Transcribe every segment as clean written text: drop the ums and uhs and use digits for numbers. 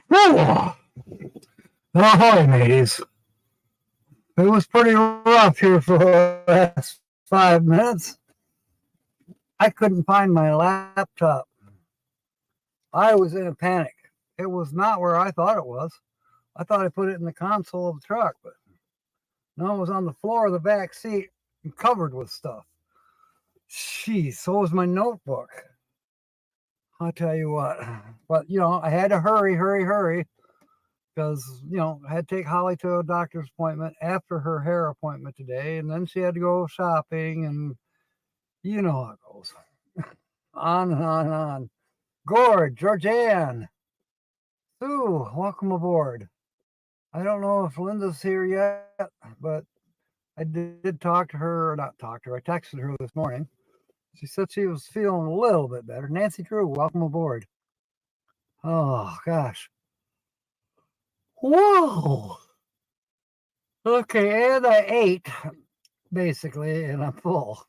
Whew. Ahoy, mateys. It was pretty rough here for the last 5 minutes. I couldn't find my laptop. I was in a panic. It was not where I thought it was. I thought I put it in the console of the truck, but no, it was on the floor of the back seat and covered with stuff. Jeez, so was my notebook. I'll tell you what. But, I had to hurry, because, I had to take Holly to a doctor's appointment after her hair appointment today, and then she had to go shopping, and you know how it goes. On and on and on. Gord, Georgianne, Sue, welcome aboard. I don't know if Linda's here yet, but I did talk to her, or not talk to her, I texted her this morning. She said she was feeling a little bit better. Nancy Drew, welcome aboard. Oh, gosh. Whoa. Okay, and I ate, basically, and I'm full.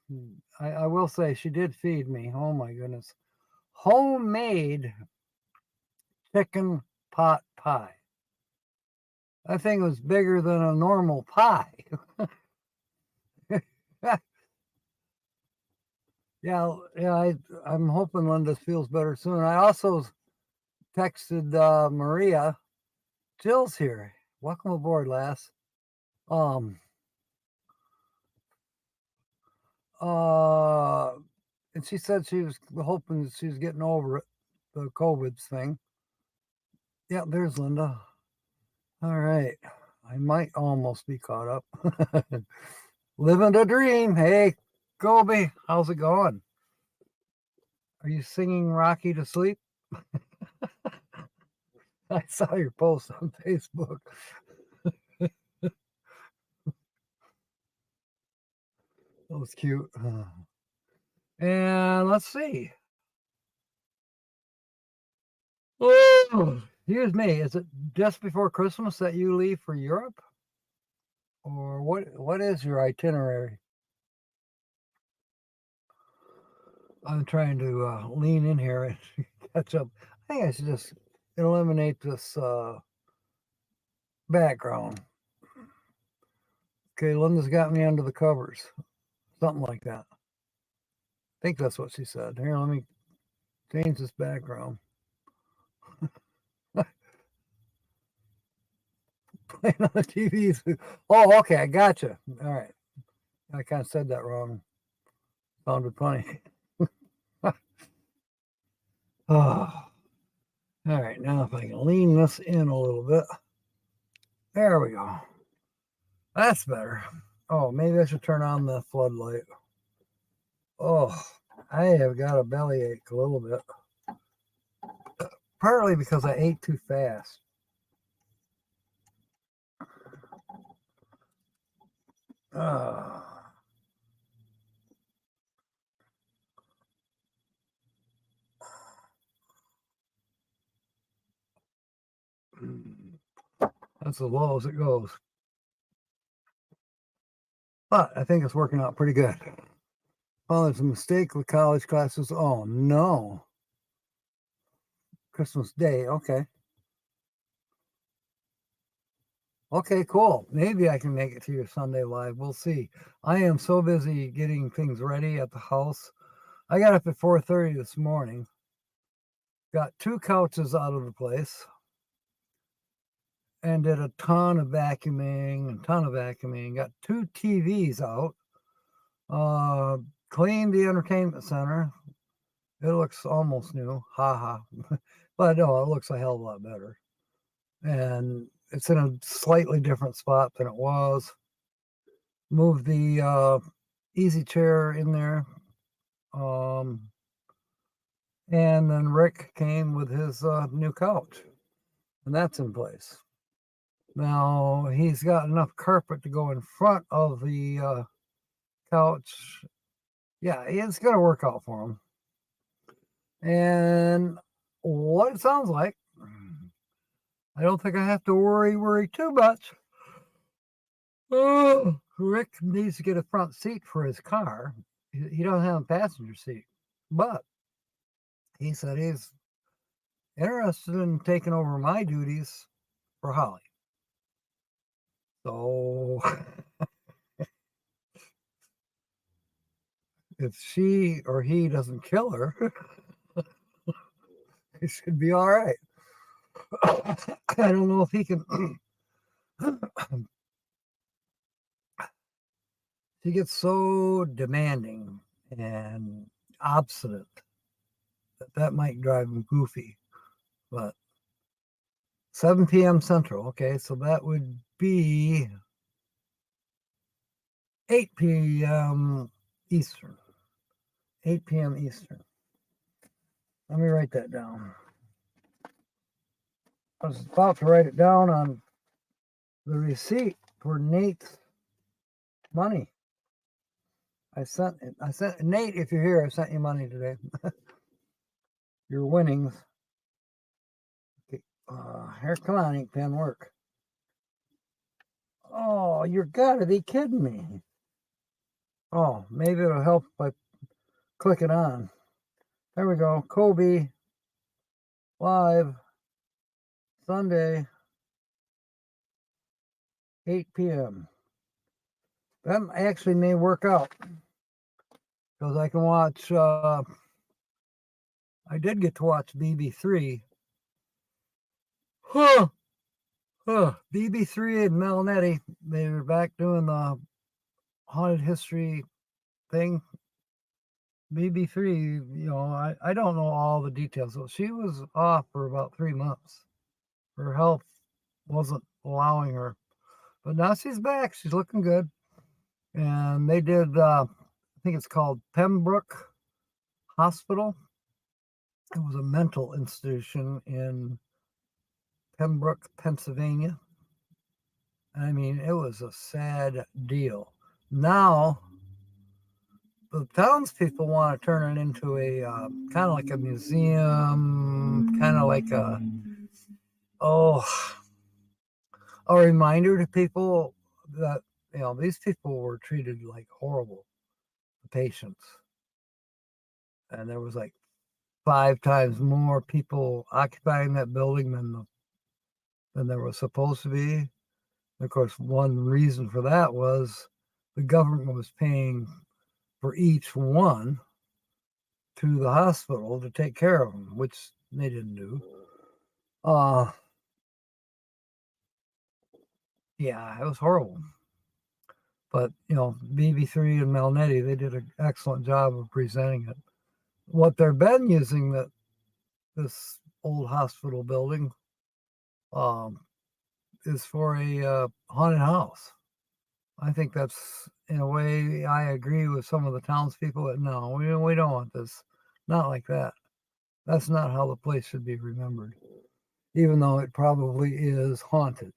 I will say she did feed me. Oh, my goodness. Homemade chicken pot pie. That thing was bigger than a normal pie. yeah, I'm hoping Linda feels better soon. I also texted Maria. Jill's here. Welcome aboard, lass. And she said she was hoping she was getting over it, the COVID thing. Yeah, there's Linda. All right. I might almost be caught up. Living the dream. Hey, Gobi, how's it going? Are you singing Rocky to sleep? I saw your post on Facebook. That was cute. And let's see. Oh, excuse me. Is it just before Christmas that you leave for Europe? Or what is your itinerary? I'm trying to lean in here and catch up. I think I should just eliminate this background. Okay, Linda's got me under the covers. Something like that. I think that's what she said. Here, let me change this background. Playing on the TV. Oh, okay, I gotcha. All right. I kind of said that wrong. Sounded funny. Oh. All right, now if I can lean this in a little bit. There we go. That's better. Oh, maybe I should turn on the floodlight. Oh, I have got a bellyache a little bit. Partly because I ate too fast. That's as low as it goes. But I think it's working out pretty good. Oh, there's a mistake with college classes. Oh, no. Christmas Day. Okay. Okay, cool. Maybe I can make it to your Sunday live. We'll see. I am so busy getting things ready at the house. I got up at 4:30 this morning. Got 2 couches out of the place. And did a ton of vacuuming. Got 2 TVs out. Cleaned the entertainment center. It looks almost new. Ha. But no, it looks a hell of a lot better. And it's in a slightly different spot than it was. Moved the easy chair in there. And then Rick came with his new couch. And that's in place. Now, he's got enough carpet to go in front of the couch. Yeah, it's going to work out for him. And what it sounds like, I don't think I have to worry too much. Oh, Rick needs to get a front seat for his car. He doesn't have a passenger seat, but he said he's interested in taking over my duties for Holly. So if she or he doesn't kill her, it should be all right. I don't know if he can. He gets so demanding and obstinate that might drive him goofy. But 7 p.m. Central, okay, so that would be 8 p.m. Eastern. 8 p.m. Eastern. Let me write that down. I was about to write it down on the receipt for Nate's money. I sent Nate, if you're here, I sent you money today. Your winnings. Okay. Here, come on, ink pen, work. Oh, you're gotta be kidding me. Oh, maybe it'll help if I click it on. There we go. Kobe live Sunday, 8 p.m. That actually may work out because I can watch. I did get to watch BB3. BB3 and Melinetti, they were back doing the haunted history thing. BB3, I don't know all the details. So she was off for about 3 months. Her health wasn't allowing her. But now she's back. She's looking good. And they did, I think it's called Pembroke Hospital. It was a mental institution in Pembroke, Pennsylvania. I mean, it was a sad deal. Now, the townspeople want to turn it into a kind of like a museum, kind of like a reminder to people that these people were treated like horrible patients, and there was like 5 times more people occupying that building than there was supposed to be. And of course, one reason for that was the government was paying for each one to the hospital to take care of them, which they didn't do. Yeah, it was horrible. But, BB3 and Melinetti, they did an excellent job of presenting it. What they've been using this old hospital building is for a haunted house. I think that's, in a way, I agree with some of the townspeople that no, we don't want this. Not like that. That's not how the place should be remembered, even though it probably is haunted.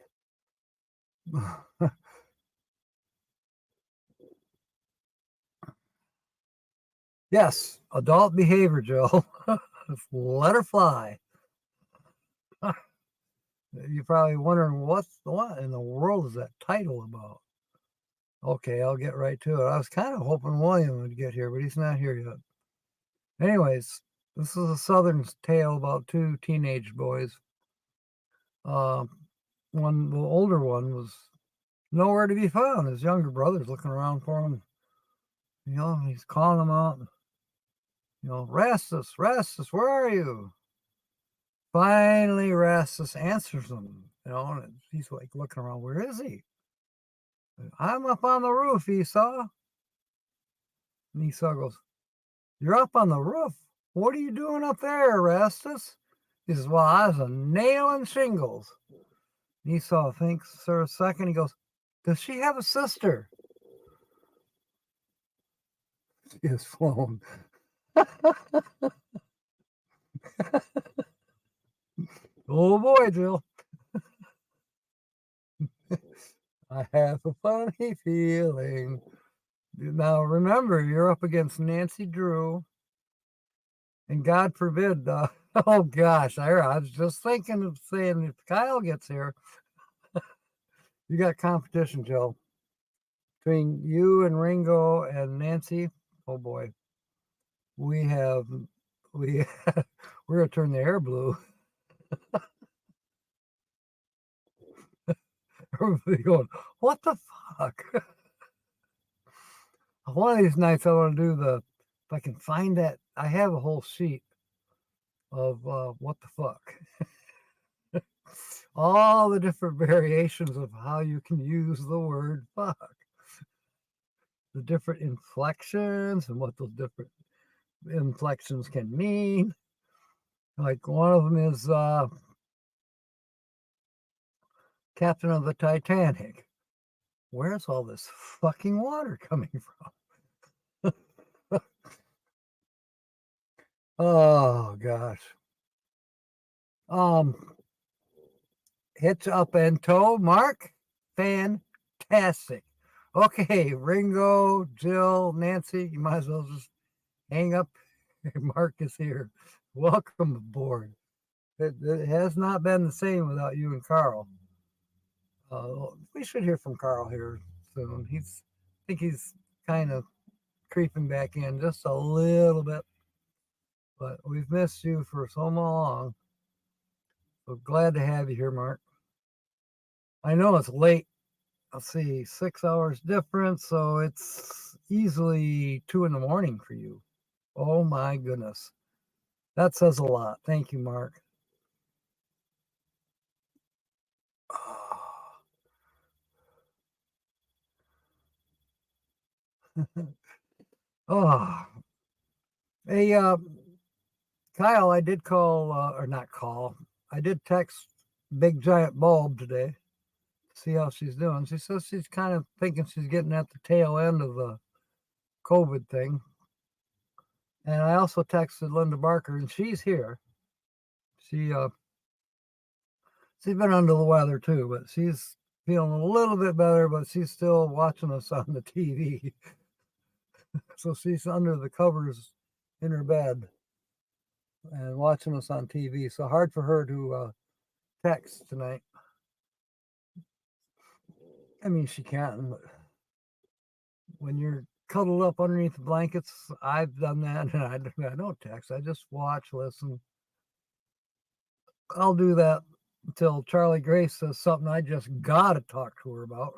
Yes, adult behavior, Joe. Let her fly. You're probably wondering what in the world is that title about? Okay, I'll get right to it. I was kind of hoping William would get here, but he's not here yet. Anyways, this is a Southern tale about 2 teenage boys. The older one was nowhere to be found. His younger brother's looking around for him. He's calling him out. Rastus, where are you? Finally, Rastus answers him. And he's like looking around. Where is he? I'm up on the roof, Esau. And Esau goes, you're up on the roof? What are you doing up there, Rastus? He says, well, I was nailing shingles. And Esau thinks for a second. He goes, does she have a sister? She has flown. Oh boy, Jill. I have a funny feeling. Now remember, you're up against Nancy Drew. And God forbid, oh gosh, I was just thinking of saying if Kyle gets here, you got competition, Joe. Between you and Ringo and Nancy, oh boy. We're gonna turn the air blue. Everybody going, what the fuck? One of these nights I want to do if I can find that, I have a whole sheet of what the fuck. All the different variations of how you can use the word fuck. The different inflections and what those different inflections can mean. Like one of them is Captain of the Titanic. Where's all this fucking water coming from? Oh gosh. Hits up and toe, Mark. Fantastic. Okay, Ringo, Jill, Nancy, you might as well just hang up. Mark is here. Welcome aboard. It has not been the same without you and Carl. We should hear from Carl here soon. I think he's kind of creeping back in just a little bit, but we've missed you for so long. So glad to have you here, Mark. I know it's late. Let's see, 6 hours difference, so it's easily 2 in the morning for you. Oh my goodness. That says a lot. Thank you, Mark. Oh, hey, Kyle, I did call, or not call, I did text Big Giant Bulb today, see how she's doing. She says she's kind of thinking she's getting at the tail end of the COVID thing. And I also texted Linda Barker, and she's here. She's been under the weather too, but she's feeling a little bit better, but she's still watching us on the TV. So she's under the covers in her bed and watching us on TV. So hard for her to text tonight. I mean, she can, but when you're cuddled up underneath the blankets, I've done that, and I don't text. I just watch, listen. I'll do that until Charlie Grace says something I just gotta talk to her about.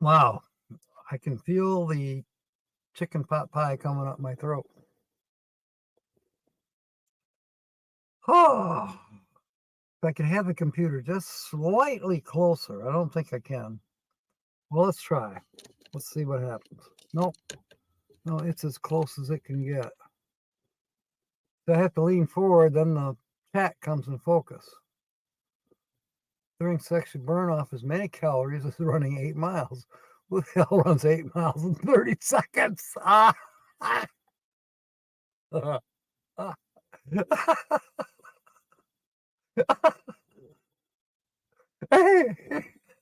Wow, I can feel the chicken pot pie coming up my throat. Oh, if I could have the computer just slightly closer. I don't think I can. Well, let's try. Let's see what happens. Nope. No, it's as close as it can get. If I have to lean forward, then the chat comes in focus. During sex should burn off as many calories as running 8 miles. Who the hell runs 8 miles in 30 seconds? Ah! Hey,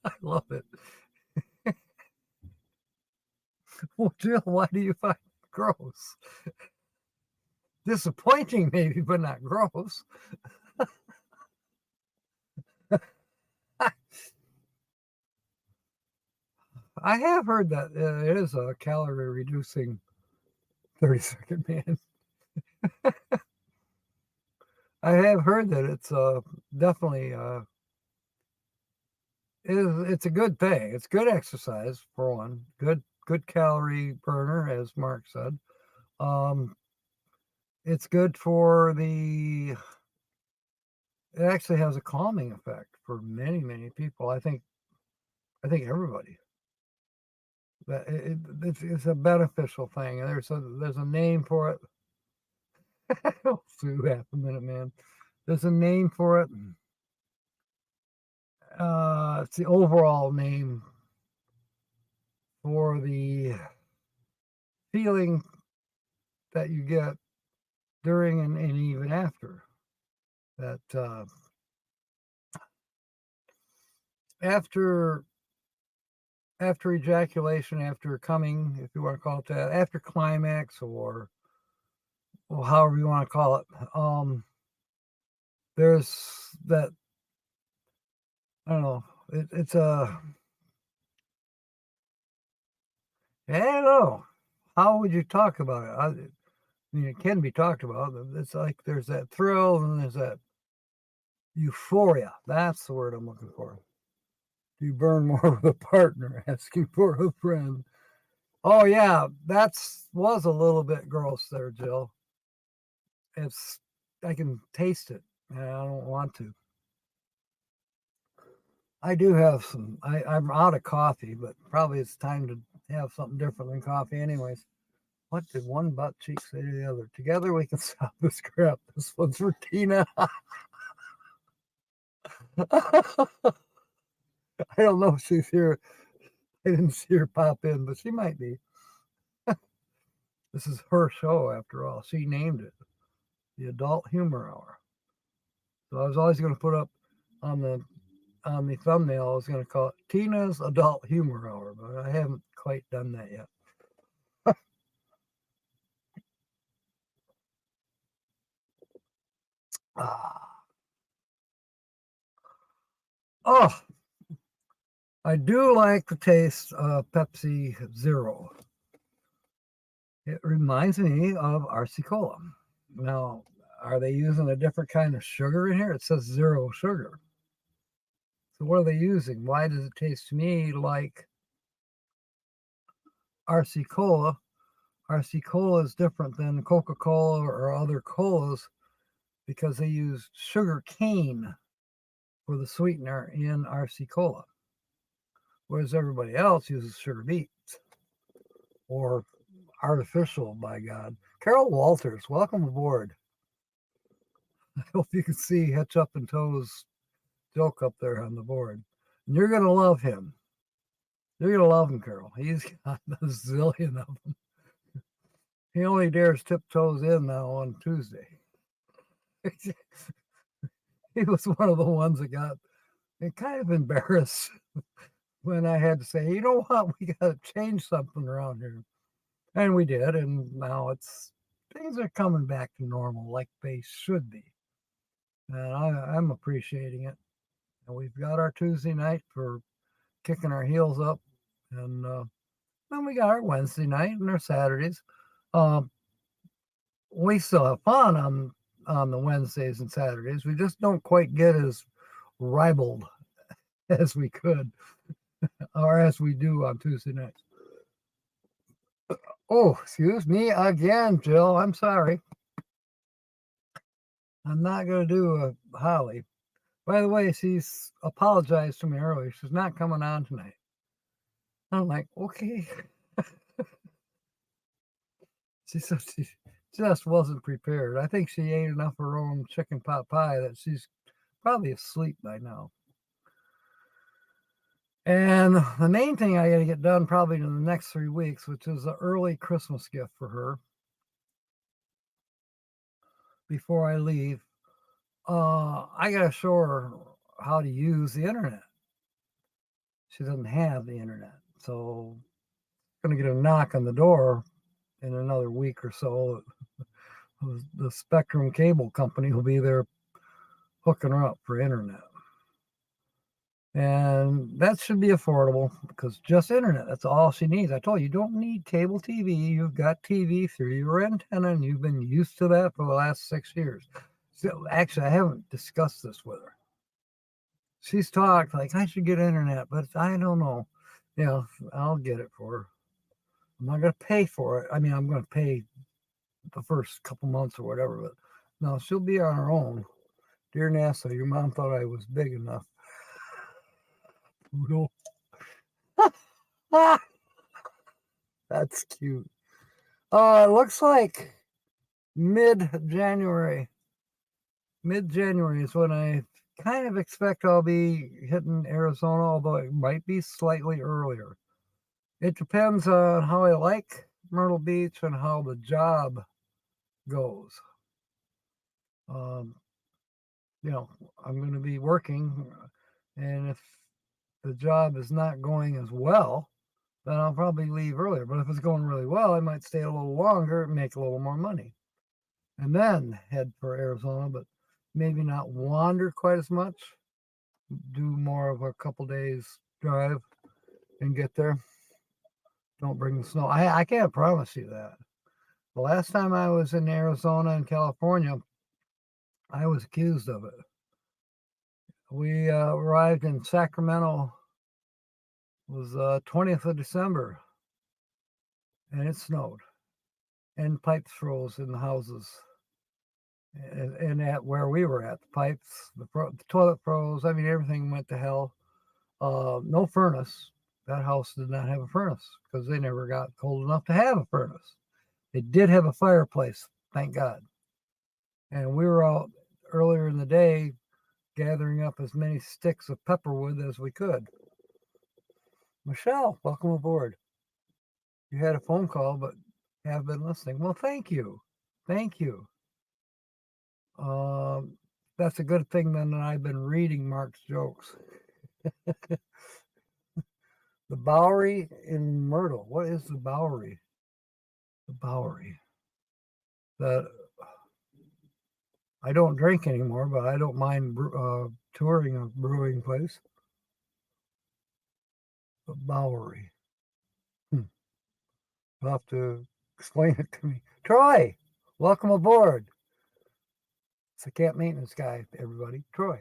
I love it. Well, Jill, why do you find it gross? Disappointing, maybe, but not gross. I have heard that it is a calorie reducing 30-second man. I have heard that it's definitely it's a good thing. It's good exercise for one. Good calorie burner, as Mark said. It's good for it actually has a calming effect for many people. I think everybody. That it's a beneficial thing. There's a name for it. Sue, half a minute, man. There's a name for it. It's the overall name for the feeling that you get during and even after that. After ejaculation, after coming, if you want to call it that, after climax, or however you want to call it, there's that, I don't know, it's I don't know. how would you talk about it? I mean, it can be talked about. It's like there's that thrill and there's that euphoria. That's the word I'm looking for. Do you burn more with a partner asking for a friend? Oh yeah, was a little bit gross there, Jill. I can taste it, and I don't want to. I do have some. I'm out of coffee, but probably it's time to have something different than coffee, anyways. What did one butt cheek say to the other? Together we can stop this crap. This one's for Tina. I don't know if she's here. I didn't see her pop in, but she might be. This is her show, after all. She named it the Adult Humor Hour. So I was always going to put up on the thumbnail, I was going to call it Tina's Adult Humor Hour, but I haven't quite done that yet. Oh, I do like the taste of Pepsi Zero. It reminds me of RC Cola. Now, are they using a different kind of sugar in here? It says zero sugar. So what are they using? Why does it taste to me like RC Cola? RC Cola is different than Coca-Cola or other colas because they use sugar cane for the sweetener in RC Cola, whereas everybody else uses sugar beets or artificial, by God. Carol Walters, welcome aboard. I hope you can see Hitch Up and Toes joke up there on the board. And you're going to love him. You're going to love him, Carol. He's got a zillion of them. He only dares tiptoes in now on Tuesday. He was one of the ones that got kind of embarrassed when I had to say, you know what, we got to change something around here. And we did, and now things are coming back to normal like they should be. And I'm appreciating it. And we've got our Tuesday night for kicking our heels up, and then we got our Wednesday night and our Saturdays. We still have fun on the Wednesdays and Saturdays. We just don't quite get as ribald as we could or as we do on Tuesday nights. Oh, excuse me again, Jill. I'm sorry. I'm not going to do a Holly. By the way, she's apologized to me earlier. She's not coming on tonight. I'm like, okay. She said she just wasn't prepared. I think she ate enough of her own chicken pot pie that she's probably asleep by now. And the main thing I got to get done probably in the next 3 weeks, which is an early Christmas gift for her before I leave. I got to show her how to use the internet. She doesn't have the internet. So I'm going to get a knock on the door in another week or so. The Spectrum Cable Company will be there hooking her up for internet. And that should be affordable because just internet, that's all she needs. I told you, you don't need cable TV. You've got TV through your antenna, and you've been used to that for the last 6 years. So actually, I haven't discussed this with her. She's talked like, I should get internet, but I don't know. I'll get it for her. I'm not going to pay for it. I mean, I'm going to pay the first couple months or whatever, but no, she'll be on her own. Dear NASA, your mom thought I was big enough. Poodle. That's cute. It looks like mid-January. Mid-January is when I kind of expect I'll be hitting Arizona, although it might be slightly earlier. It depends on how I like Myrtle Beach and how the job goes. I'm going to be working, and if the job is not going as well, then I'll probably leave earlier. But if it's going really well, I might stay a little longer and make a little more money, and then head for Arizona, but maybe not wander quite as much, do more of a couple days drive and get there. don't bring the snow. I can't promise you that. The last time I was in Arizona and California, I was accused of it. We arrived in Sacramento. It was 20th of December, and it snowed, and pipes froze in the houses. And at where we were at, the pipes, the toilet froze. I mean, everything went to hell. No furnace. That house did not have a furnace because they never got cold enough to have a furnace. They did have a fireplace, thank God. And we were out earlier in the day gathering up as many sticks of pepperwood as we could. Michelle, welcome aboard. You had a phone call, but have been listening. Well, thank you. Thank you. That's a good thing then that I've been reading Mark's jokes. The Bowery in Myrtle. What is the Bowery? The Bowery. I don't drink anymore, but I don't mind touring a brewing place. The Bowery. You'll have to explain it to me. Troy, welcome aboard. It's the camp maintenance guy, everybody. Troy.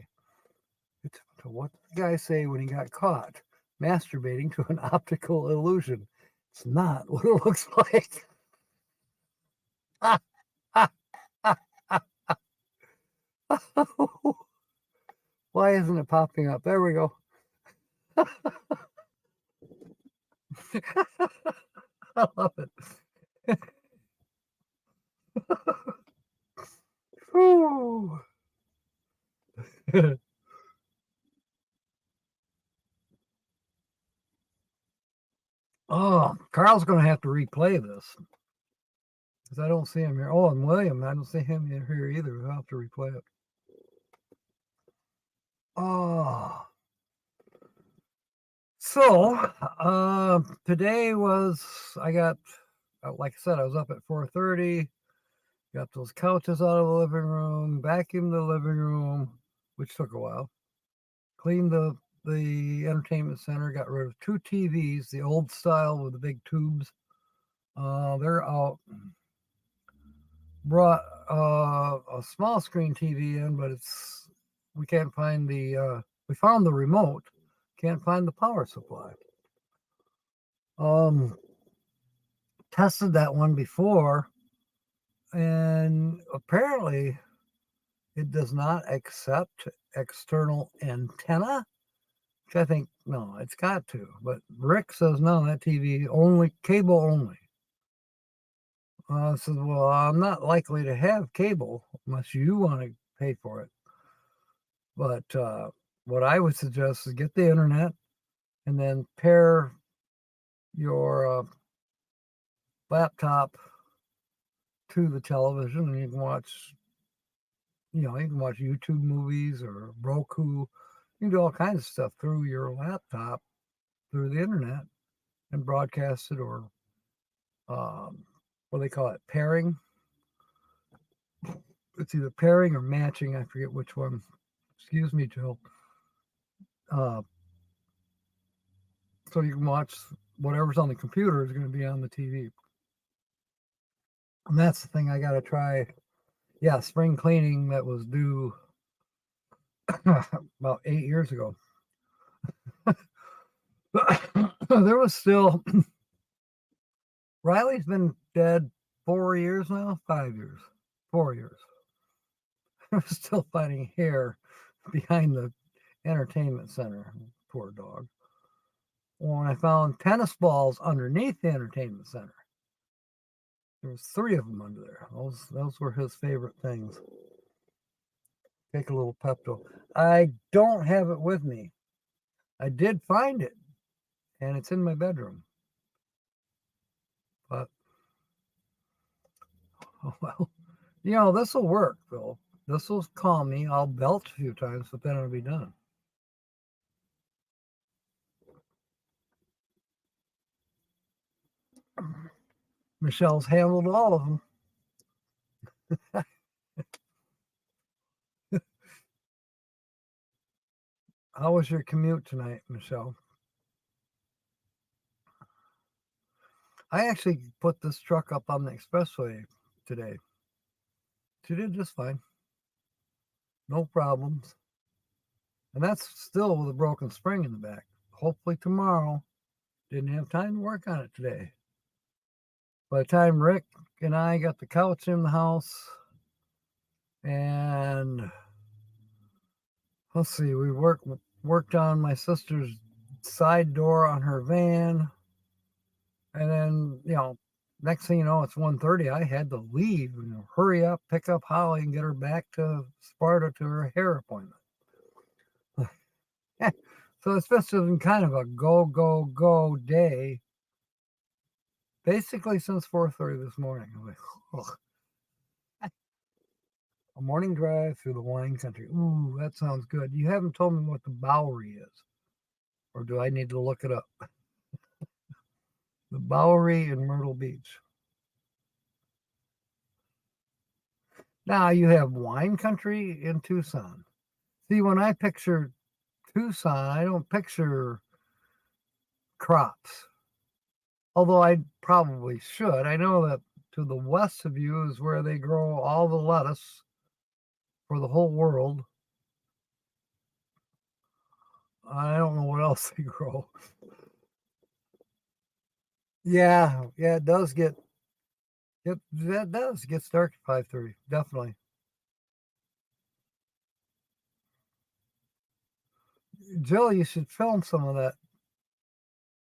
So what did the guy say when he got caught masturbating to an optical illusion? It's not what it looks like. Why isn't it popping up? There we go. I love it. Oh, Carl's going to have to replay this because I don't see him here. Oh, and William, I don't see him here either. We'll have to replay it. Oh. So, today was, I got, like I said, I was up at 4:30, got those couches out of the living room, vacuumed the living room, which took a while, cleaned the entertainment center, got rid of 2 TVs, the old style with the big tubes. They're out. Brought a small screen TV in, but we can't find we found the remote, can't find the power supply. Tested that one before, and apparently it does not accept external antenna, which I think, no, it's got to. But Rick says, no, that TV, only cable only. I said, well, I'm not likely to have cable unless you want to pay for it. But what I would suggest is get the internet and then pair your laptop to the television, and you can watch, you can watch YouTube movies or Roku. You can do all kinds of stuff through your laptop, through the internet, and broadcast it, or what do they call it, pairing. It's either pairing or matching. I forget which one. Excuse me, Jill. So you can watch whatever's on the computer is going to be on the TV. And that's the thing I got to try. Yeah, spring cleaning that was due about 8 years ago. There was still, Riley's been dead 4 years now, 5 years, 4 years. I was still finding hair behind the entertainment center. Poor dog. When I found tennis balls underneath the entertainment center, there was 3 of them under there. Those were his favorite things. Take a little Pepto. I don't have it with me. I did find it, and it's in my bedroom. But, oh well, this will work, Phil. This will calm me. I'll belch a few times, but then it'll be done. Michelle's handled all of them. How was your commute tonight, Michelle? I actually put this truck up on the expressway today. She did just fine. No problems. And that's still with a broken spring in the back. Hopefully tomorrow. Didn't have time to work on it today. By the time Rick and I got the couch in the house, and let's see, we worked on my sister's side door on her van, and then next thing you know, it's 1:30. I had to leave and hurry up, pick up Holly, and get her back to Sparta to her hair appointment. So it's been kind of a go day, basically since 4:30 this morning. I'm like, ugh. A morning drive through the wine country. Ooh, that sounds good. You haven't told me what the Bowery is, or do I need to look it up? The Bowery in Myrtle Beach. Now you have wine country in Tucson. See, when I picture Tucson, I don't picture crops. Although I probably should. I know that to the west of you is where they grow all the lettuce for the whole world. I don't know what else they grow. Yeah, it does get dark at 5:30, definitely. Jill, you should film some of that.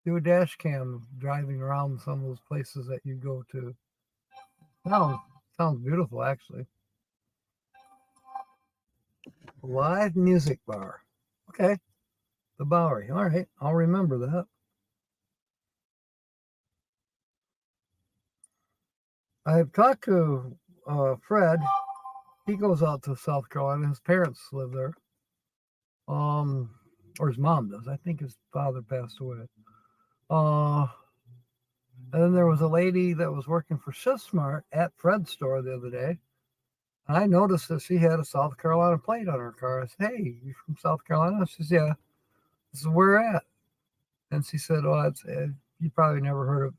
Do a dash cam driving around some of those places that you go to. Sounds beautiful, actually. Live music bar. Okay. The Bowery. All right. I'll remember that. I've talked to Fred. He goes out to South Carolina. His parents live there. Or his mom does. I think his father passed away. And then there was a lady that was working for ShipSmart at Fred's store the other day. And I noticed that she had a South Carolina plate on her car. I said, "Hey, you from South Carolina?" She says, "Yeah." This is where at. And she said, "Oh, you probably never heard of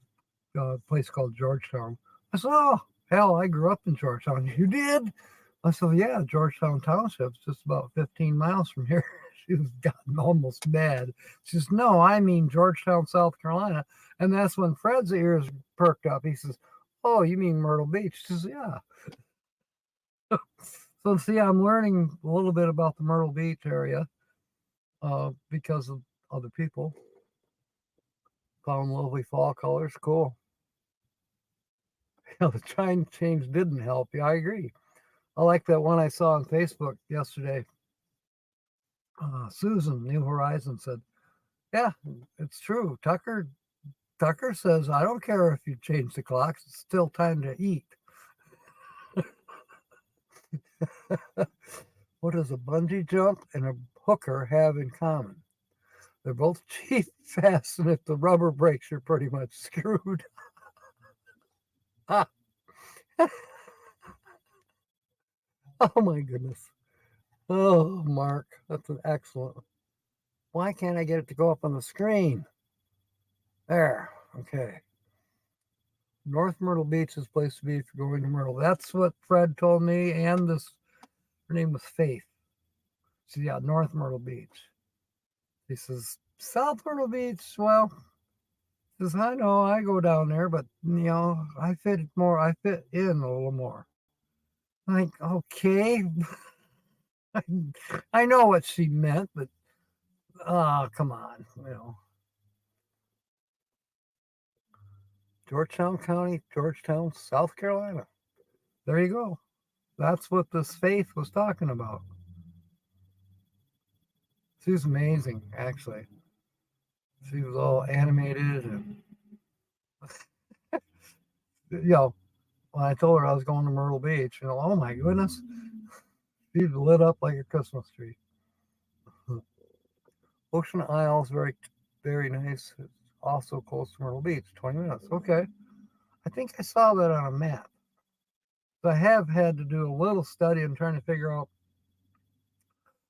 a place called Georgetown." I said, "Oh, hell, I grew up in Georgetown." "You did?" I said, "Yeah, Georgetown Township's just about 15 miles from here." She was gotten almost mad. She says, "No, I mean Georgetown, South Carolina." And that's when Fred's ears perked up. He says, "Oh, you mean Myrtle Beach?" She says, "Yeah." So see, I'm learning a little bit about the Myrtle Beach area because of other people. Found lovely fall colors. Cool. The time change didn't help. Yeah, I agree. I like that one I saw on Facebook yesterday. Susan, New Horizon, said, "Yeah, it's true. Tucker says, I don't care if you change the clocks. It's still time to eat." What does a bungee jump and a hooker have in common? They're both cheap, fast, and if the rubber breaks, you're pretty much screwed. Oh my goodness. Oh, Mark, that's an excellent. Why can't I get it to go up on the screen? There. Okay. North Myrtle Beach is the place to be if you're going to Myrtle. That's what Fred told me, and her name was Faith. She said, "Yeah, North Myrtle Beach." He says, "South Myrtle Beach, well," he says, "I know, I go down there, but I fit in a little more." I'm like, okay. I know what she meant, but come on, Georgetown County, Georgetown, South Carolina. There you go. That's what this Faith was talking about. She's amazing, actually. She was all animated and when I told her I was going to Myrtle Beach, oh my goodness, she lit up like a Christmas tree. Ocean Isles, very, very nice. It's also close to Myrtle Beach, 20 minutes. Okay. I think I saw that on a map. So I have had to do a little study. I'm trying to figure out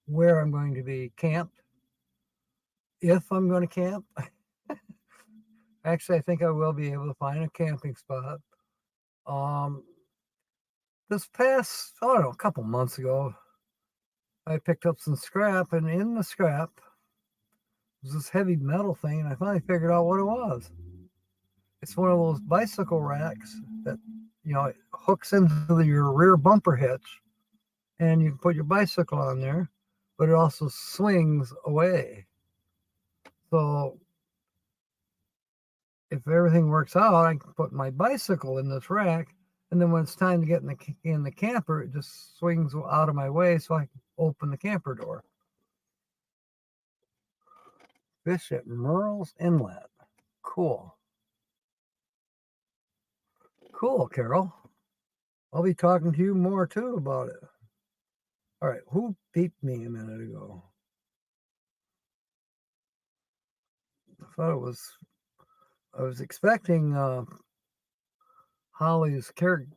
where I'm going to be camped. If I'm going to camp, Actually, I think I will be able to find a camping spot. This past, I don't know, a couple months ago, I picked up some scrap, and in the scrap was this heavy metal thing, and I finally figured out what it was. It's one of those bicycle racks that, it hooks into your rear bumper hitch, and you can put your bicycle on there, but it also swings away. So if everything works out, I can put my bicycle in this rack, and then when it's time to get in the camper, it just swings out of my way so I can open the camper door. Fish at Murrells Inlet. Cool. Cool, Carol. I'll be talking to you more too about it. All right, who beeped me a minute ago? I was expecting Holly's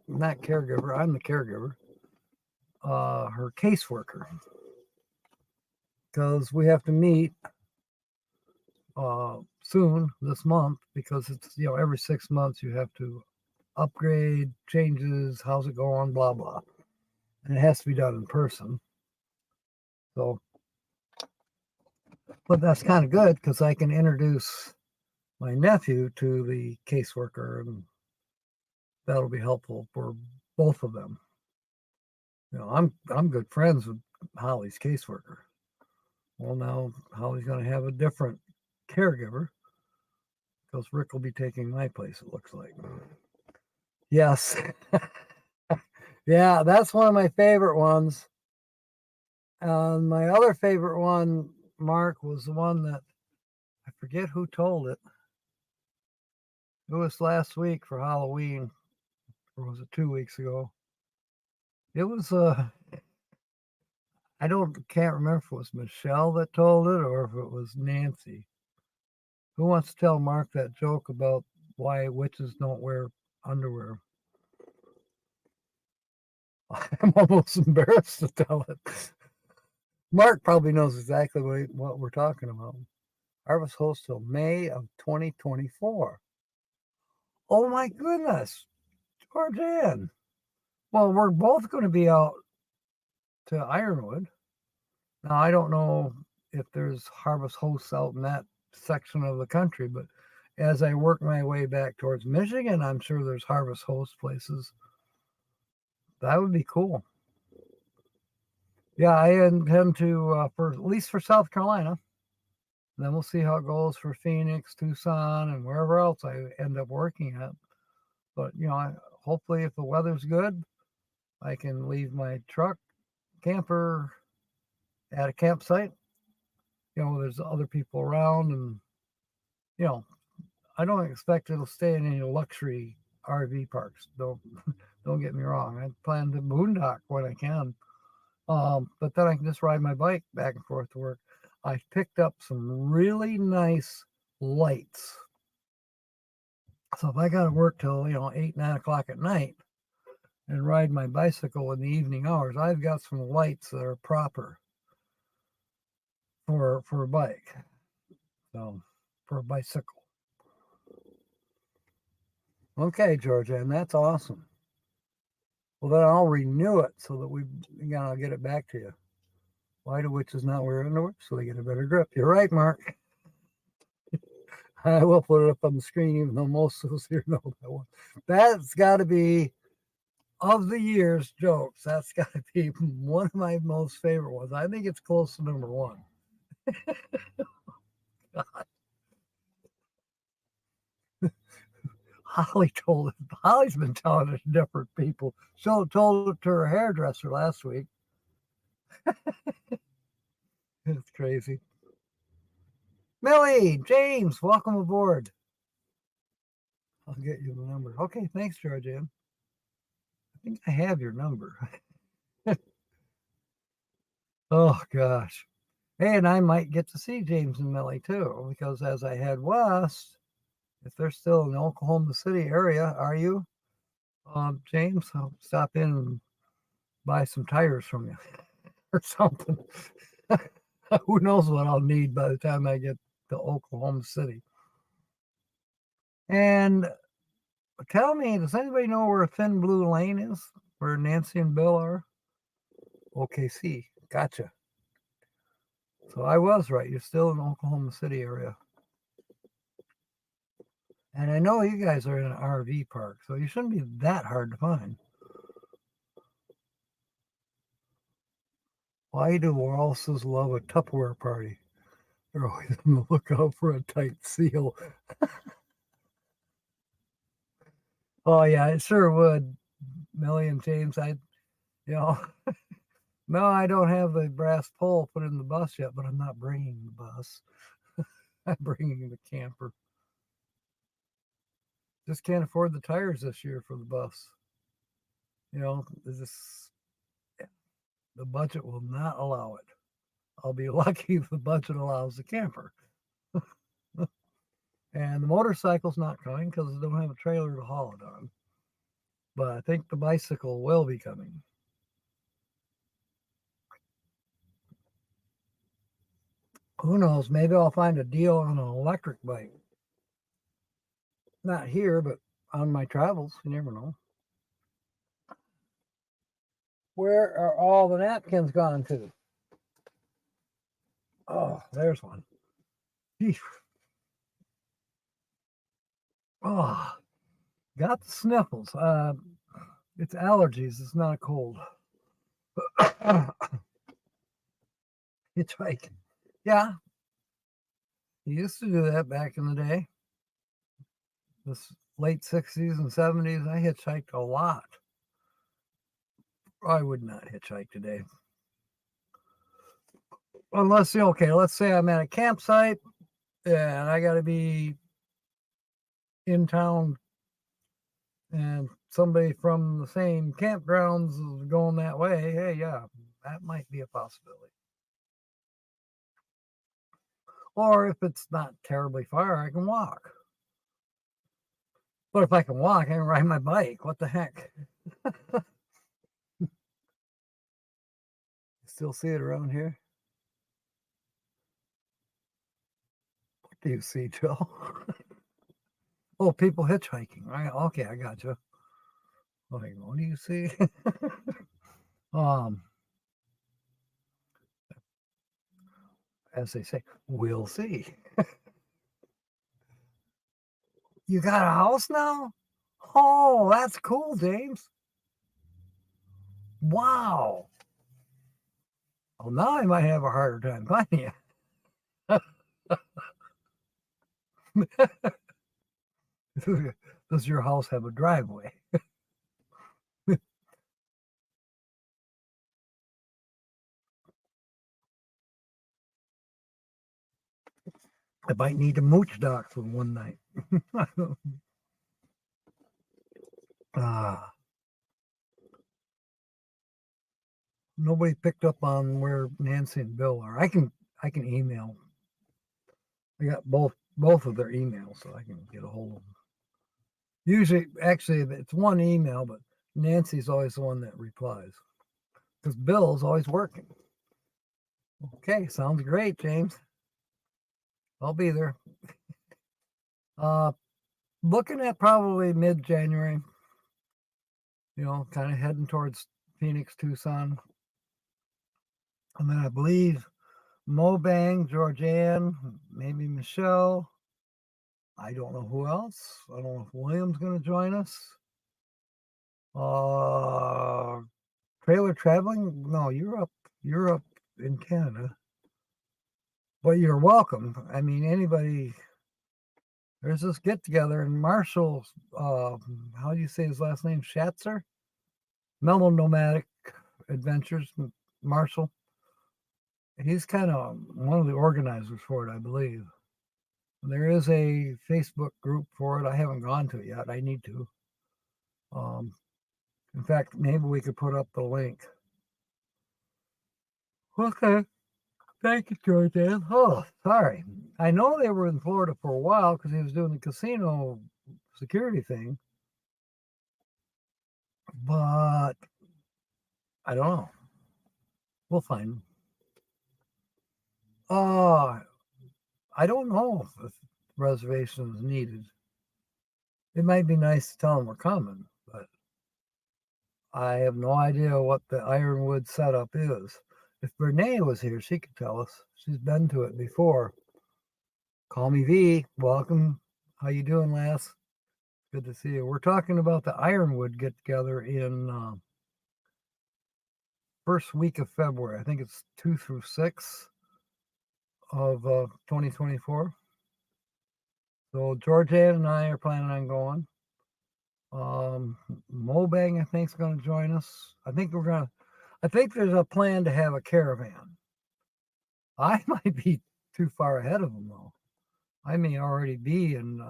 not caregiver, I'm the caregiver, her caseworker, because we have to meet soon this month, because it's, every 6 months you have to upgrade, changes, how's it going, blah, blah. And it has to be done in person. So, but that's kind of good because I can introduce my nephew to the caseworker, and that'll be helpful for both of them. I'm good friends with Holly's caseworker. Well, now Holly's going to have a different caregiver because Rick will be taking my place, it looks like. Yes. Yeah, that's one of my favorite ones. My other favorite one, Mark, was the one that I forget who told it. It was last week for Halloween, or was it 2 weeks ago? It was can't remember if it was Michelle that told it or if it was Nancy. Who wants to tell Mark that joke about why witches don't wear underwear? I'm almost embarrassed to tell it. Mark probably knows exactly what we're talking about. Harvest host till May of 2024. Oh my goodness, Georgianne. Well, we're both going to be out to Ironwood. Now, I don't know if there's harvest hosts out in that section of the country, but as I work my way back towards Michigan, I'm sure there's harvest host places. That would be cool. Yeah, I intend to, for at least for South Carolina. Then we'll see how it goes for Phoenix, Tucson, and wherever else I end up working at. But, hopefully if the weather's good, I can leave my truck, camper at a campsite. There's other people around, and, I don't expect it'll stay in any luxury RV parks. Don't get me wrong. I plan to boondock when I can. But then I can just ride my bike back and forth to work. I picked up some really nice lights. So if I got to work till, 8, 9 o'clock at night and ride my bicycle in the evening hours, I've got some lights that are proper for a bike. So for a bicycle. Okay, Georgia, and that's awesome. Well, then I'll renew it so that I'll get it back to you. Why do witches not wear underwear? So they get a better grip. You're right, Mark. I will put it up on the screen, even though most of us here know that one. That's got to be, of the year's jokes, that's got to be one of my most favorite ones. I think it's close to number one. God. Holly's been telling it to different people. So told it to her hairdresser last week. It's crazy. Millie, James, welcome aboard. I'll get you the number. Okay, thanks, Georgianne. I think I have your number. Oh, gosh. Hey, and I might get to see James and Millie, too, because as I head west, if they're still in the Oklahoma City area, are you, James? I'll stop in and buy some tires from you or something. Who knows what I'll need by the time I get to Oklahoma City. And tell me, does anybody know where Thin Blue Lane is? Where Nancy and Bill are? OKC. Gotcha. So I was right. You're still in the Oklahoma City area. And I know you guys are in an RV park, so you shouldn't be that hard to find. Why do walruses love a Tupperware party? They're always on the lookout for a tight seal. Oh yeah, it sure would. Millie and James, no, I don't have the brass pole put in the bus yet, but I'm not bringing the bus. I'm bringing the camper. Just can't afford the tires this year for the bus. The budget will not allow it. I'll be lucky if the budget allows the camper. And the motorcycle's not coming because I don't have a trailer to haul it on. But I think the bicycle will be coming. Who knows? Maybe I'll find a deal on an electric bike. Not here, but on my travels. You never know. Where are all the napkins gone to? Oh, there's one. Oh, got the sniffles. It's allergies. It's not a cold. Hitchhiking. Yeah. You used to do that back in the day. This late 60s and 70s, I hitchhiked a lot. I would not hitchhike today. Unless, let's say I'm at a campsite and I got to be in town and somebody from the same campgrounds is going that way. Hey, yeah, that might be a possibility. Or if it's not terribly far, I can walk. But if I can walk, I can ride my bike. What the heck? Still see it around here? What do you see, Joe? Oh, people hitchhiking. Right? Okay, I got you. Like, what do you see? As they say, we'll see. You got a house now? Oh, that's cool, James. Wow. Well, now I might have a harder time finding you. Does your house have a driveway? I might need a mooch dock for one night. Nobody picked up on where Nancy and Bill are. I can email. I got both of their emails, so I can get a hold of them. Usually, actually, it's one email, but Nancy's always the one that replies because Bill's always working. Okay, sounds great, James. I'll be there. Looking at probably mid-January. Kind of heading towards Phoenix, Tucson. And then I believe Mobang, Georgianne, maybe Michelle. I don't know who else. I don't know if William's going to join us. Trailer traveling? No, you're up in Canada. But you're welcome. I mean, anybody. There's this get together and Marshall, how do you say his last name? Schatzer? Mellow Nomadic Adventures, Marshall. He's kind of one of the organizers for it, I believe. There is a Facebook group for it. I haven't gone to it yet. I need to. In fact, maybe we could put up the link. Okay. Thank you, Jordan. Oh, sorry. I know they were in Florida for a while because he was doing the casino security thing. But I don't know. We'll find. I don't know if reservation is needed. It might be nice to tell them we're coming, but I have no idea what the Ironwood setup is. If Brene was here, she could tell us. She's been to it before. Call me V. Welcome. How you doing, lass? Good to see you. We're talking about the Ironwood get together in first week of February. I think it's 2 through 6 of 2024. So Georgianne and I are planning on going. Mobang, I think, is going to join us. I think there's a plan to have a caravan. I might be too far ahead of them though. I may already be in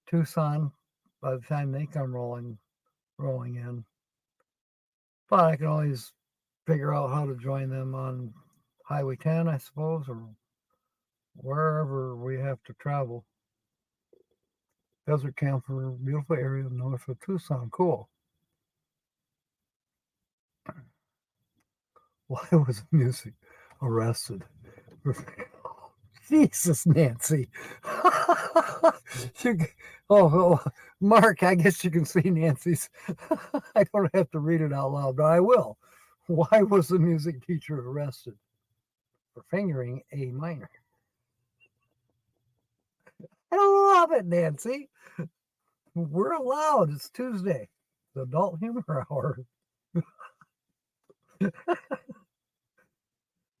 Tucson by the time they come rolling in. But I can always figure out how to join them on Highway 10, I suppose, or wherever we have to travel. Desert Camper, beautiful area north of Tucson. Cool. Why was music arrested? Jesus, Nancy. Mark, I guess you can see Nancy's. I don't have to read it out loud, but I will. Why was the music teacher arrested? For fingering a minor. I love it, Nancy. We're allowed. It's Tuesday. The adult humor hour.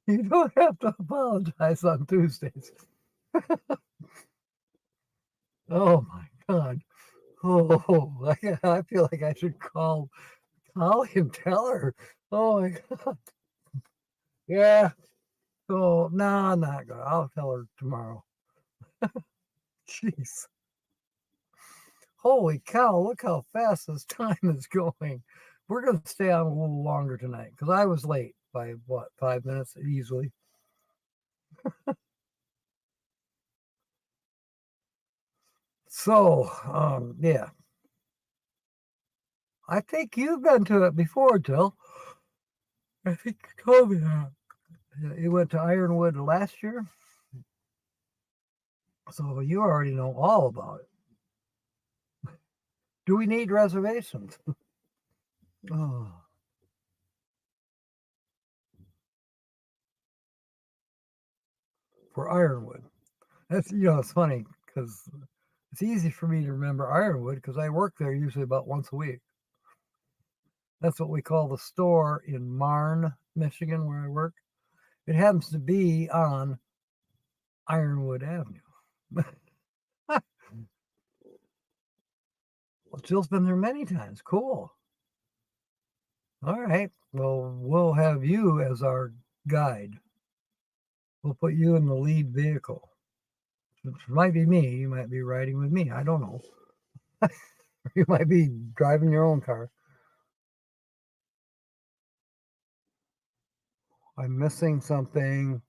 You don't have to apologize on Tuesdays. Oh my God. Oh, I feel like I should call Holly and tell her. Oh my God. Yeah. Oh, no, I'm not going to. I'll tell her tomorrow. Jeez. Holy cow, look how fast this time is going. We're going to stay on a little longer tonight because I was late by, 5 minutes easily. So, yeah. I think you've been to it before, Jill. I think you told me that. You went to Ironwood last year. So you already know all about it. Do we need reservations? Oh. For Ironwood. That's, it's funny because it's easy for me to remember Ironwood because I work there usually about once a week. That's what we call the store in Marne, Michigan, where I work. It happens to be on Ironwood Avenue. Well, Jill's been there many times. Cool. All right. Well, we'll have you as our guide. We'll put you in the lead vehicle. Which might be me. You might be riding with me. I don't know. You might be driving your own car. I'm missing something.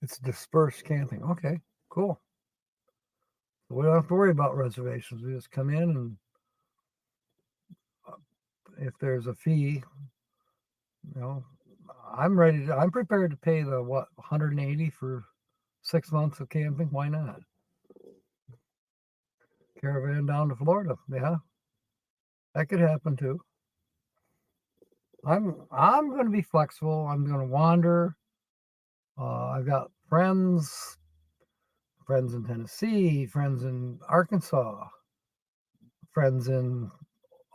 It's dispersed camping. Okay, cool. So we don't have to worry about reservations. We just come in and if there's a fee, I'm prepared to pay the 180 for 6 months of camping. Why not? Caravan down to Florida. Yeah. That could happen too. I'm going to be flexible. I'm going to wander. I've got friends in Tennessee, friends in Arkansas, friends in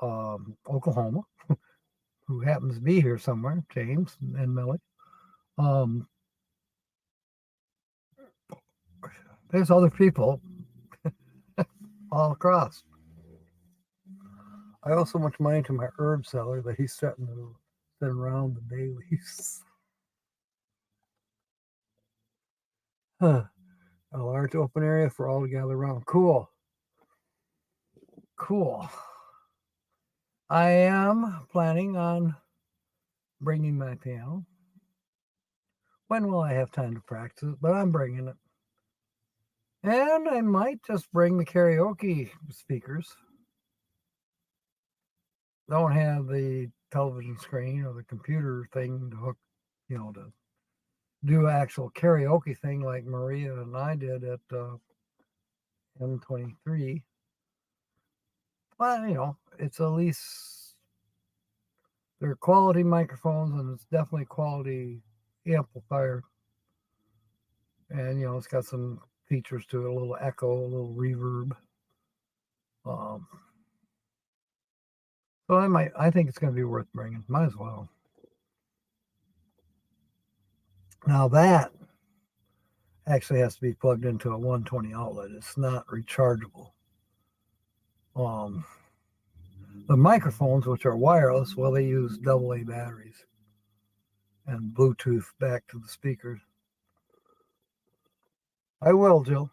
Oklahoma, who happens to be here somewhere, James and Millie. There's other people all across. I owe so much money to my herb seller that he's starting to send around the bay leaves. A large open area for all to gather around. Cool. I am planning on bringing my piano. When will I have time to practice? But I'm bringing it. And I might just bring the karaoke speakers. Don't have the television screen or the computer thing to hook, to do actual karaoke thing like Maria and I did at M23. But, it's at least they're quality microphones and it's definitely quality amplifier. And, it's got some features to it, a little echo, a little reverb. So I think it's going to be worth bringing. Might as well. Now that actually has to be plugged into a 120 outlet. It's not rechargeable. The microphones, which are wireless, well, they use AA batteries and Bluetooth back to the speakers. I will, Jill.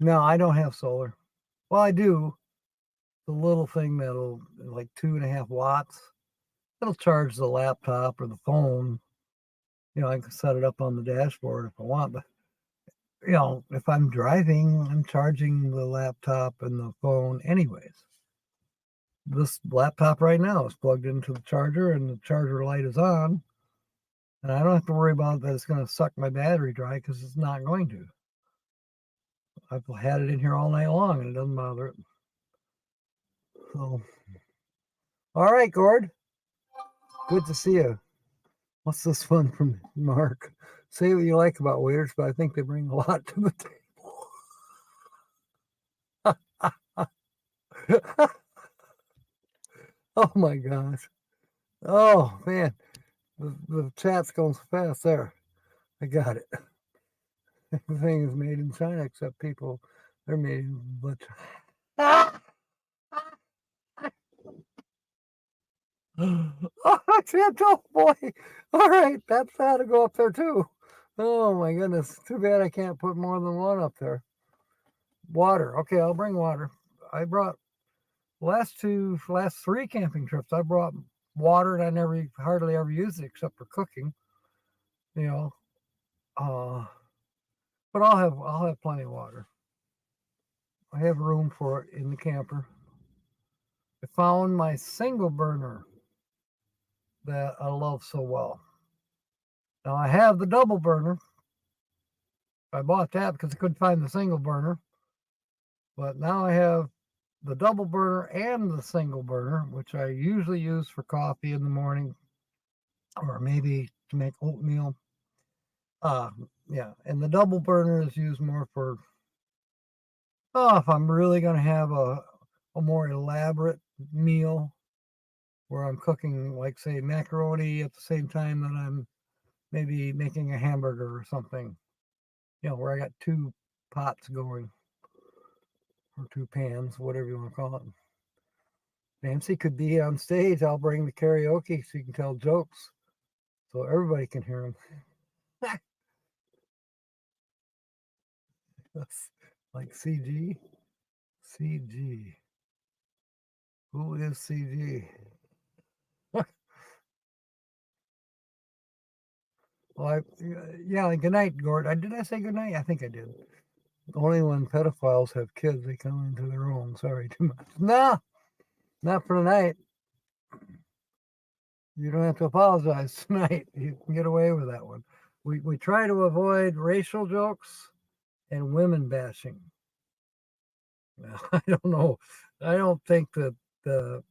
No, I don't have solar. Well, I do. The little thing that'll, like 2.5 watts, it'll charge the laptop or the phone. I can set it up on the dashboard if I want, but if I'm driving, I'm charging the laptop and the phone anyways. This laptop right now is plugged into the charger and the charger light is on. And I don't have to worry about that it's going to suck my battery dry because it's not going to. I've had it in here all night long and it doesn't bother it. So, all right, Gord. Good to see you. What's this one from Mark? Say what you like about waiters, but I think they bring a lot to the table. Oh my gosh. Oh man. The chat's going so fast there. I got it. Everything is made in China except people. They're made in but oh, except, oh boy. All right, that's got to go up there too. Oh my goodness. Too bad I can't put more than one up there. Water. Okay, I'll bring water. I brought last 3 camping trips. I brought water and I hardly ever used it except for cooking. But I'll have plenty of water. I have room for it in the camper. I found my single burner that I love so well. Now I have the double burner. I bought that because I couldn't find the single burner. But now I have the double burner and the single burner, which I usually use for coffee in the morning or maybe to make oatmeal. And the double burner is used more for if I'm really going to have a more elaborate meal where I'm cooking, like, say, macaroni at the same time that I'm maybe making a hamburger or something, where I got 2 pots going or 2 pans, whatever you want to call it. Nancy could be on stage. I'll bring the karaoke so you can tell jokes so everybody can hear them. That's like CG. CG. Who is CG? Well, good night, Gord. Did I say good night? I think I did. Only when pedophiles have kids, they come into their own. Sorry, too much. No, not for tonight. You don't have to apologize tonight. You can get away with that one. We try to avoid racial jokes and women bashing. I don't know. I don't think that the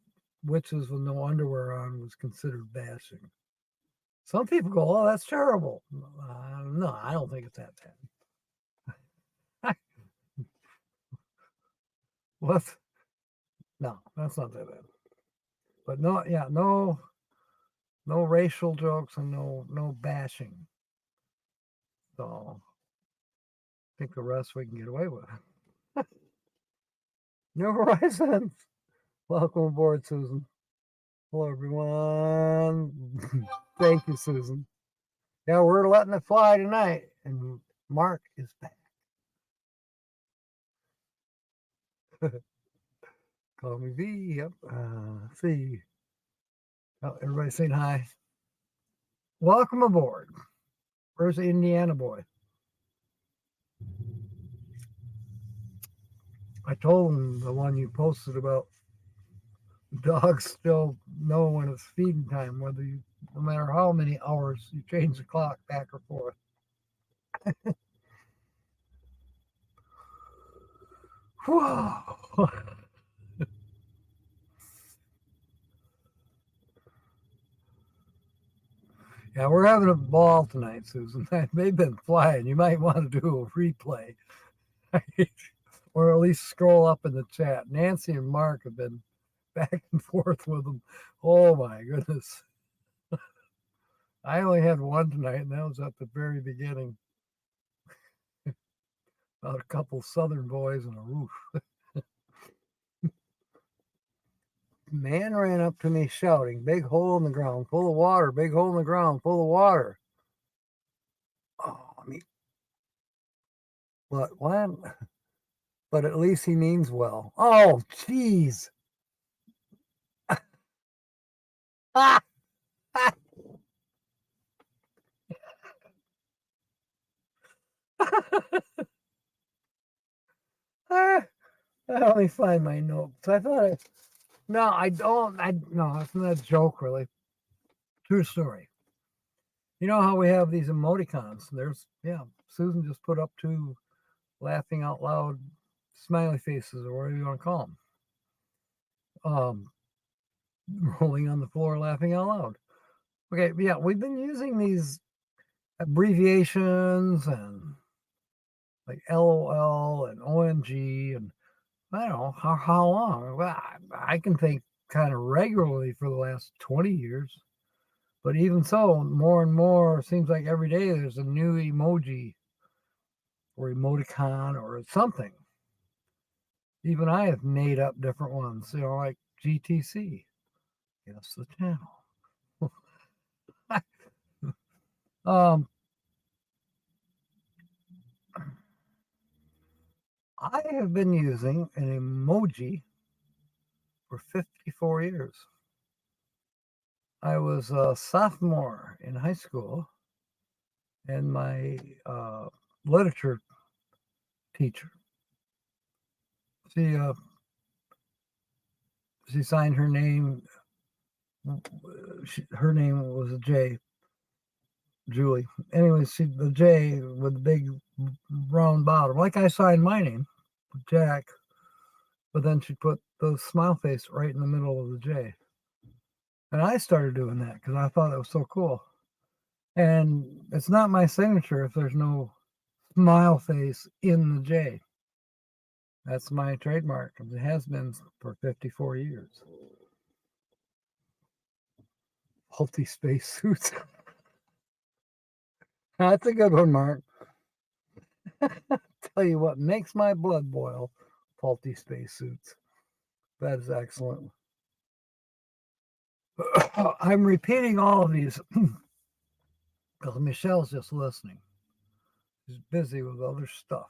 witches with no underwear on was considered bashing. Some people go, "Oh, that's terrible." No, I don't think it's that bad. What? No, that's not that bad. But no racial jokes and no bashing. So I think the rest we can get away with. New Horizons. Welcome aboard, Susan. Hello, everyone. Thank you, Susan. Yeah, we're letting it fly tonight, and Mark is back. Call me V. Yep. Let's see. Oh, everybody saying hi. Welcome aboard. Where's the Indiana boy? I told him the one you posted about Dogs still know when it's feeding time, no matter how many hours you change the clock back or forth. Whoa. Yeah, we're having a ball tonight, Susan. They've been flying. You might want to do a replay. Or at least scroll up in the chat. Nancy and Mark have been back and forth with them. Oh my goodness. I only had one tonight, and that was at the very beginning. About a couple Southern boys and a roof. Man ran up to me shouting, "Big hole in the ground, full of water, big hole in the ground, full of water." Oh, I mean, what? But at least he means well. Oh, jeez. Ah! Let me find my notes. No, I don't. No, it's not a joke, really. True story. You know how we have these emoticons? Susan just put up 2 laughing out loud smiley faces, or whatever you want to call them. Rolling on the floor, laughing out loud. Okay, yeah, we've been using these abbreviations and like LOL and OMG, and I don't know how long. Well, I can think kind of regularly for the last 20 years. But even so, more and more, seems like every day there's a new emoji or emoticon or something. Even I have made up different ones, like GTC. Guess the channel. I have been using an emoji for 54 years. I was a sophomore in high school, and my literature teacher, she signed her name. Her name was a J, Julie. Anyway, the J with the big round bottom, like I signed my name, Jack. But then she put the smile face right in the middle of the J. And I started doing that because I thought it was so cool. And it's not my signature if there's no smile face in the J. That's my trademark. It has been for 54 years. Multi-space suits. That's a good one, Mark. Tell you what makes my blood boil. Faulty spacesuits. That is excellent. I'm repeating all of these because Michelle's just listening. She's busy with other stuff.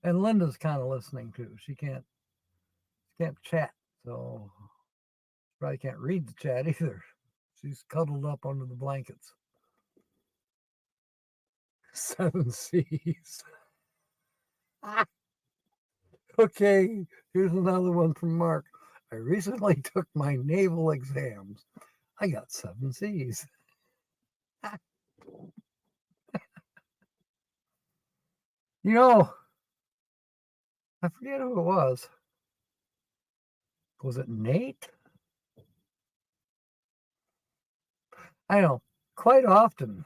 And Linda's kind of listening too. She can't chat, so she probably can't read the chat either. She's cuddled up under the blankets. 7 C's. Okay, here's another one from Mark. I recently took my naval exams. I got 7 C's. I forget who it was. Was it Nate? I know. Quite often,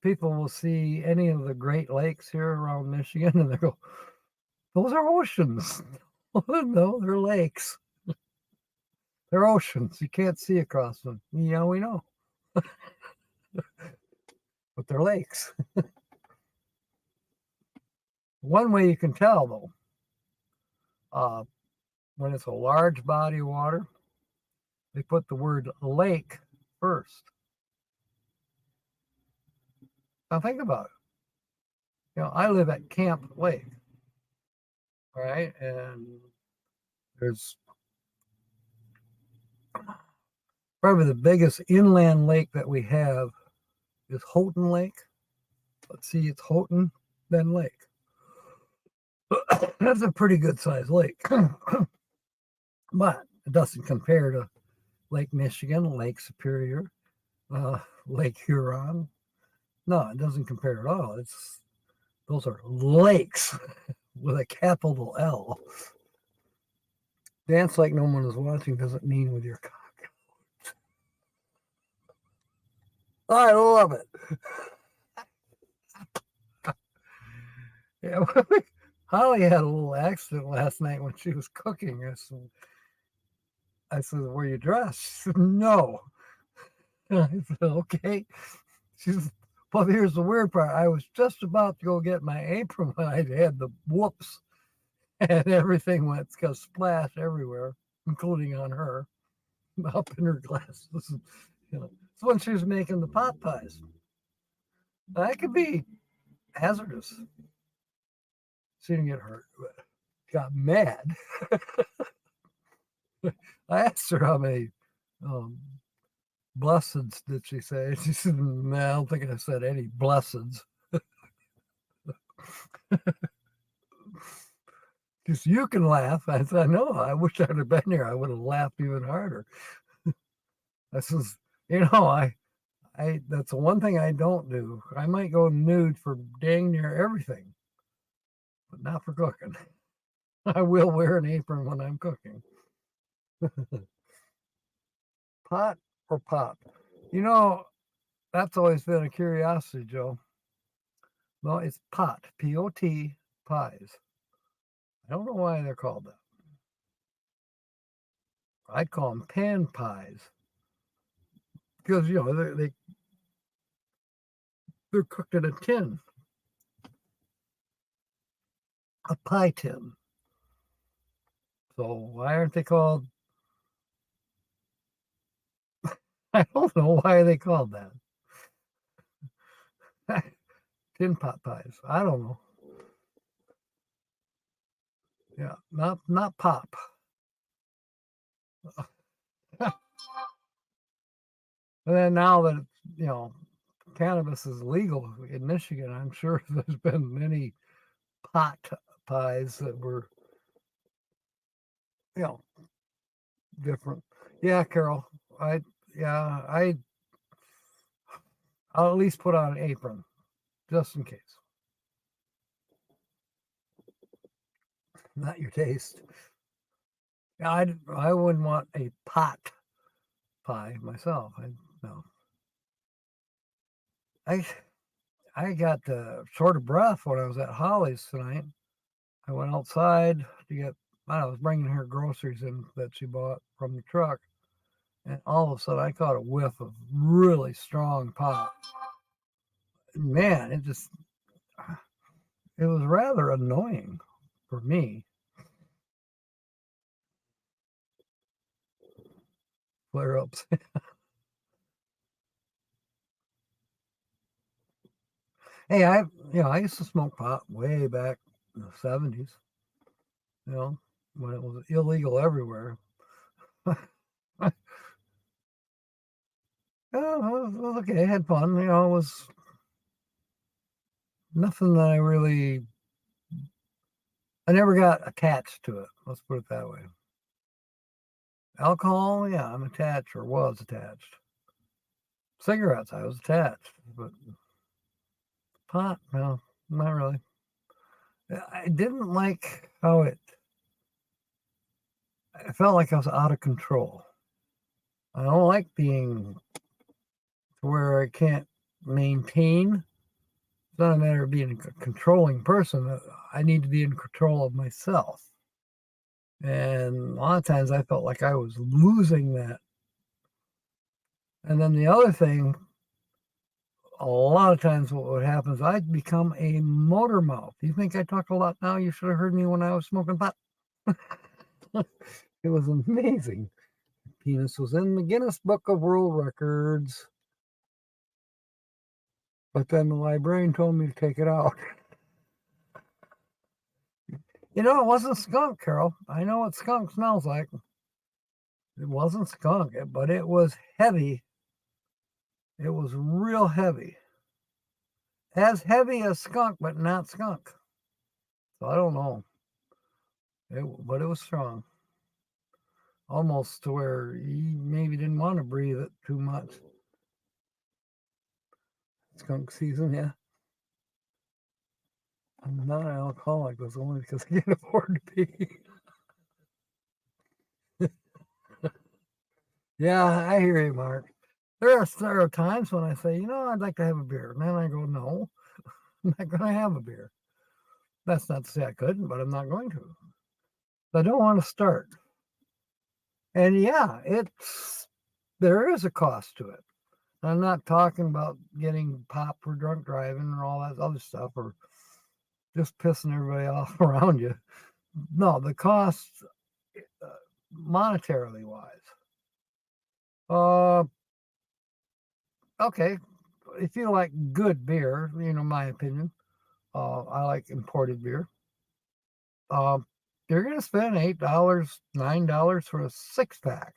people will see any of the Great Lakes here around Michigan and they go, those are oceans. No, they're lakes. They're oceans. You can't see across them. Yeah, we know. But they're lakes. One way you can tell, though, when it's a large body of water, they put the word lake first. Now think about it. I live at Camp Lake, right? And there's probably the biggest inland lake that we have is Houghton Lake. Let's see, it's Houghton, then Lake. That's a pretty good sized lake. but it doesn't compare to Lake Michigan, Lake Superior, Lake Huron. No, it doesn't compare at all. Those are lakes with a capital L. Dance like no one is watching doesn't mean with your cock. I love it. Yeah, Holly had a little accident last night when she was cooking. I said, "Were you dressed?" She said, "No." I said, "Okay." She said, "Well, here's the weird part. I was just about to go get my apron when I had the whoops, and everything went splash everywhere, including on her, up in her glasses." It's when she was making the pot pies. That could be hazardous. She didn't get hurt, but got mad. I asked her how many blesseds did she say. She said, "No, I don't think I said any blesseds." Because you can laugh. I said, "I know. I wish I'd have been here. I would have laughed even harder." I says, I that's the one thing I don't do. I might go nude for dang near everything, but not for cooking. I will wear an apron when I'm cooking. Pot or pop? That's always been a curiosity, Joe. No, it's pot, P-O-T, pies. I don't know why they're called that. I'd call them pan pies because they're cooked in a tin, a pie tin. So why aren't they called? I don't know why they called that. Tin pot pies. I don't know. Yeah, not pop. And then now that cannabis is legal in Michigan, I'm sure there's been many pot pies that were different. Yeah, Carol. I'll at least put on an apron just in case. Not your taste. I wouldn't want a pot pie myself. I got short of breath when I was at Holly's tonight. I went outside to get. I was bringing her groceries in that she bought from the truck, and all of a sudden I caught a whiff of really strong pot. Man, it was rather annoying for me. Flare ups. Hey, I used to smoke pot way back in the 70s, when it was illegal everywhere. Yeah, it was okay. I had fun. It was nothing that I never got attached to it. Let's put it that way. Alcohol, yeah, I'm attached or was attached. Cigarettes, I was attached, but pot, no, not really. I didn't like how I felt like I was out of control. I don't like being to where I can't maintain. It's not a matter of being a controlling person. I need to be in control of myself. And a lot of times I felt like I was losing that. And then the other thing, a lot of times what would happen is I'd become a motor mouth. You think I talk a lot now? You should have heard me when I was smoking pot. It was amazing. Penis was in the Guinness Book of World Records. But then the librarian told me to take it out. It wasn't skunk, Carol. I know what skunk smells like. It wasn't skunk, but it was heavy. It was real heavy. As heavy as skunk, but not skunk. So I don't know. But it was strong. almost to where he maybe didn't want to breathe it too much. Skunk season, yeah. I'm not an alcoholic, that's only because I can't afford to be. Yeah, I hear you, Mark. There are times when I say, I'd like to have a beer. And then I go, no, I'm not going to have a beer. That's not to say I couldn't, but I'm not going to. I don't want to start. And yeah, there is a cost to it. I'm not talking about getting popped for drunk driving or all that other stuff or just pissing everybody off around you. No, the cost, monetarily wise. Okay, if you like good beer, my opinion, I like imported beer. You're going to spend $8, $9 for a 6-pack,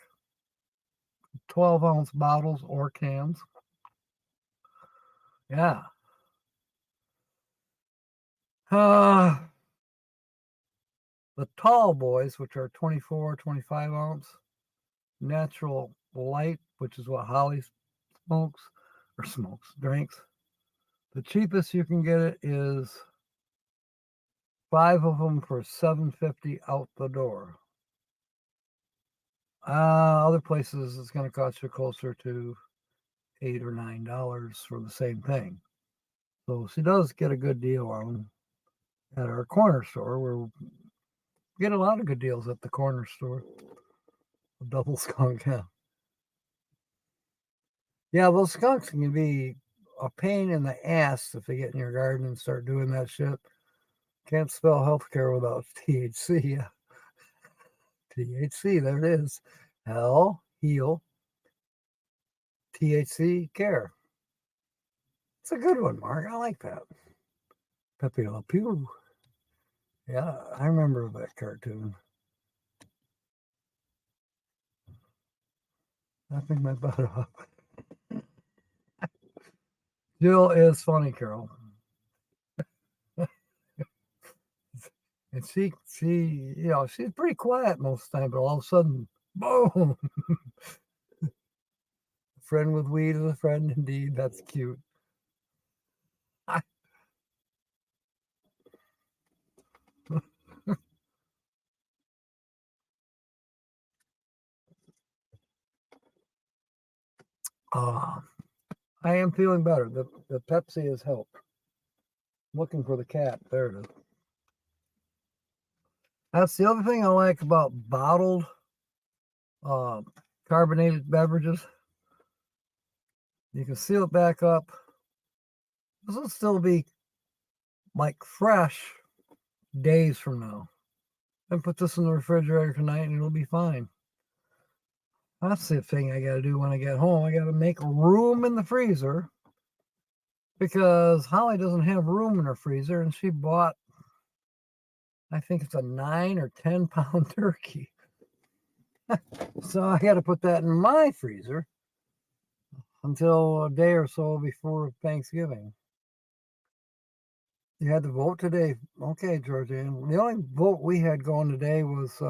12-ounce bottles or cans. Yeah. The tall boys, which are 24, 25 ounce, natural light, which is what Holly drinks. The cheapest you can get it is 5 of them for $7.50 out the door. Other places it's going to cost you closer to $8 or $9 for the same thing. So she does get a good deal on them at our corner store, where we get a lot of good deals at the corner store. A double skunk, yeah. Yeah, those skunks can be a pain in the ass if they get in your garden and start doing that shit. Can't spell healthcare without THC. Yeah. THC, there it is. Heal, THC, care. It's a good one, Mark. I like that. Pepe Le Pew. Yeah, I remember that cartoon. I think my butt off. Jill is funny, Carol. And she's pretty quiet most of the time, but all of a sudden, boom! A friend with weed is a friend indeed. That's cute. I am feeling better. The Pepsi has helped. I'm looking for the cat. There it is. That's the other thing I like about bottled carbonated beverages. You can seal it back up. This will still be like fresh days from now. And put this in the refrigerator tonight and it'll be fine. That's the thing I got to do when I get home. I got to make room in the freezer because Holly doesn't have room in her freezer, and she bought, I think it's a 9 or 10 pound turkey. So I got to put that in my freezer until a day or so before Thanksgiving. You had to vote today. Okay, Georgianne. The only vote we had going today was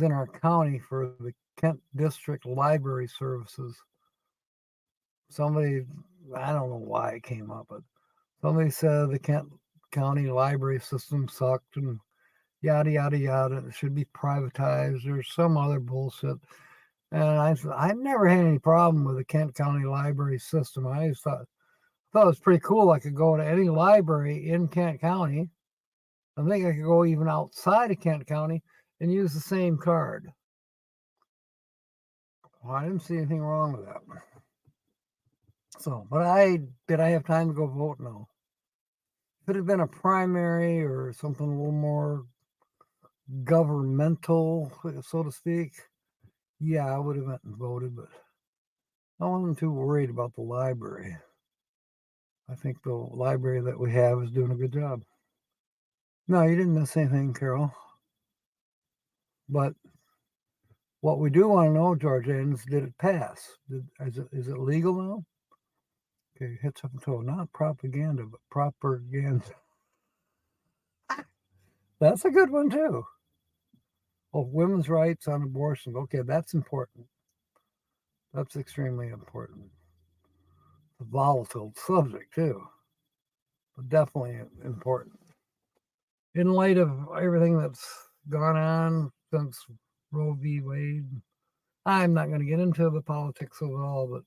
in our county for the Kent District Library Services. Somebody, I don't know why it came up, but somebody said the Kent County library system sucked and yada, yada, yada. It should be privatized or some other bullshit. And I never had any problem with the Kent County library system. I just thought it was pretty cool. I could go to any library in Kent County. I think I could go even outside of Kent County and use the same card. Well, I didn't see anything wrong with that. So, but did I have time to go vote? No. If it had been a primary or something a little more governmental, so to speak, yeah, I would have went and voted, but I wasn't too worried about the library. I think the library that we have is doing a good job. No, you didn't miss anything, Carol. But what we do want to know, Georgianne, is did it pass? Is it legal now? Okay, hit something toe. Not propaganda, but propaganda. That's a good one too. Oh, women's rights on abortion. Okay, that's important. That's extremely important. It's a volatile subject, too, but definitely important. In light of everything that's gone on since Roe v. Wade, I'm not going to get into the politics of it all, but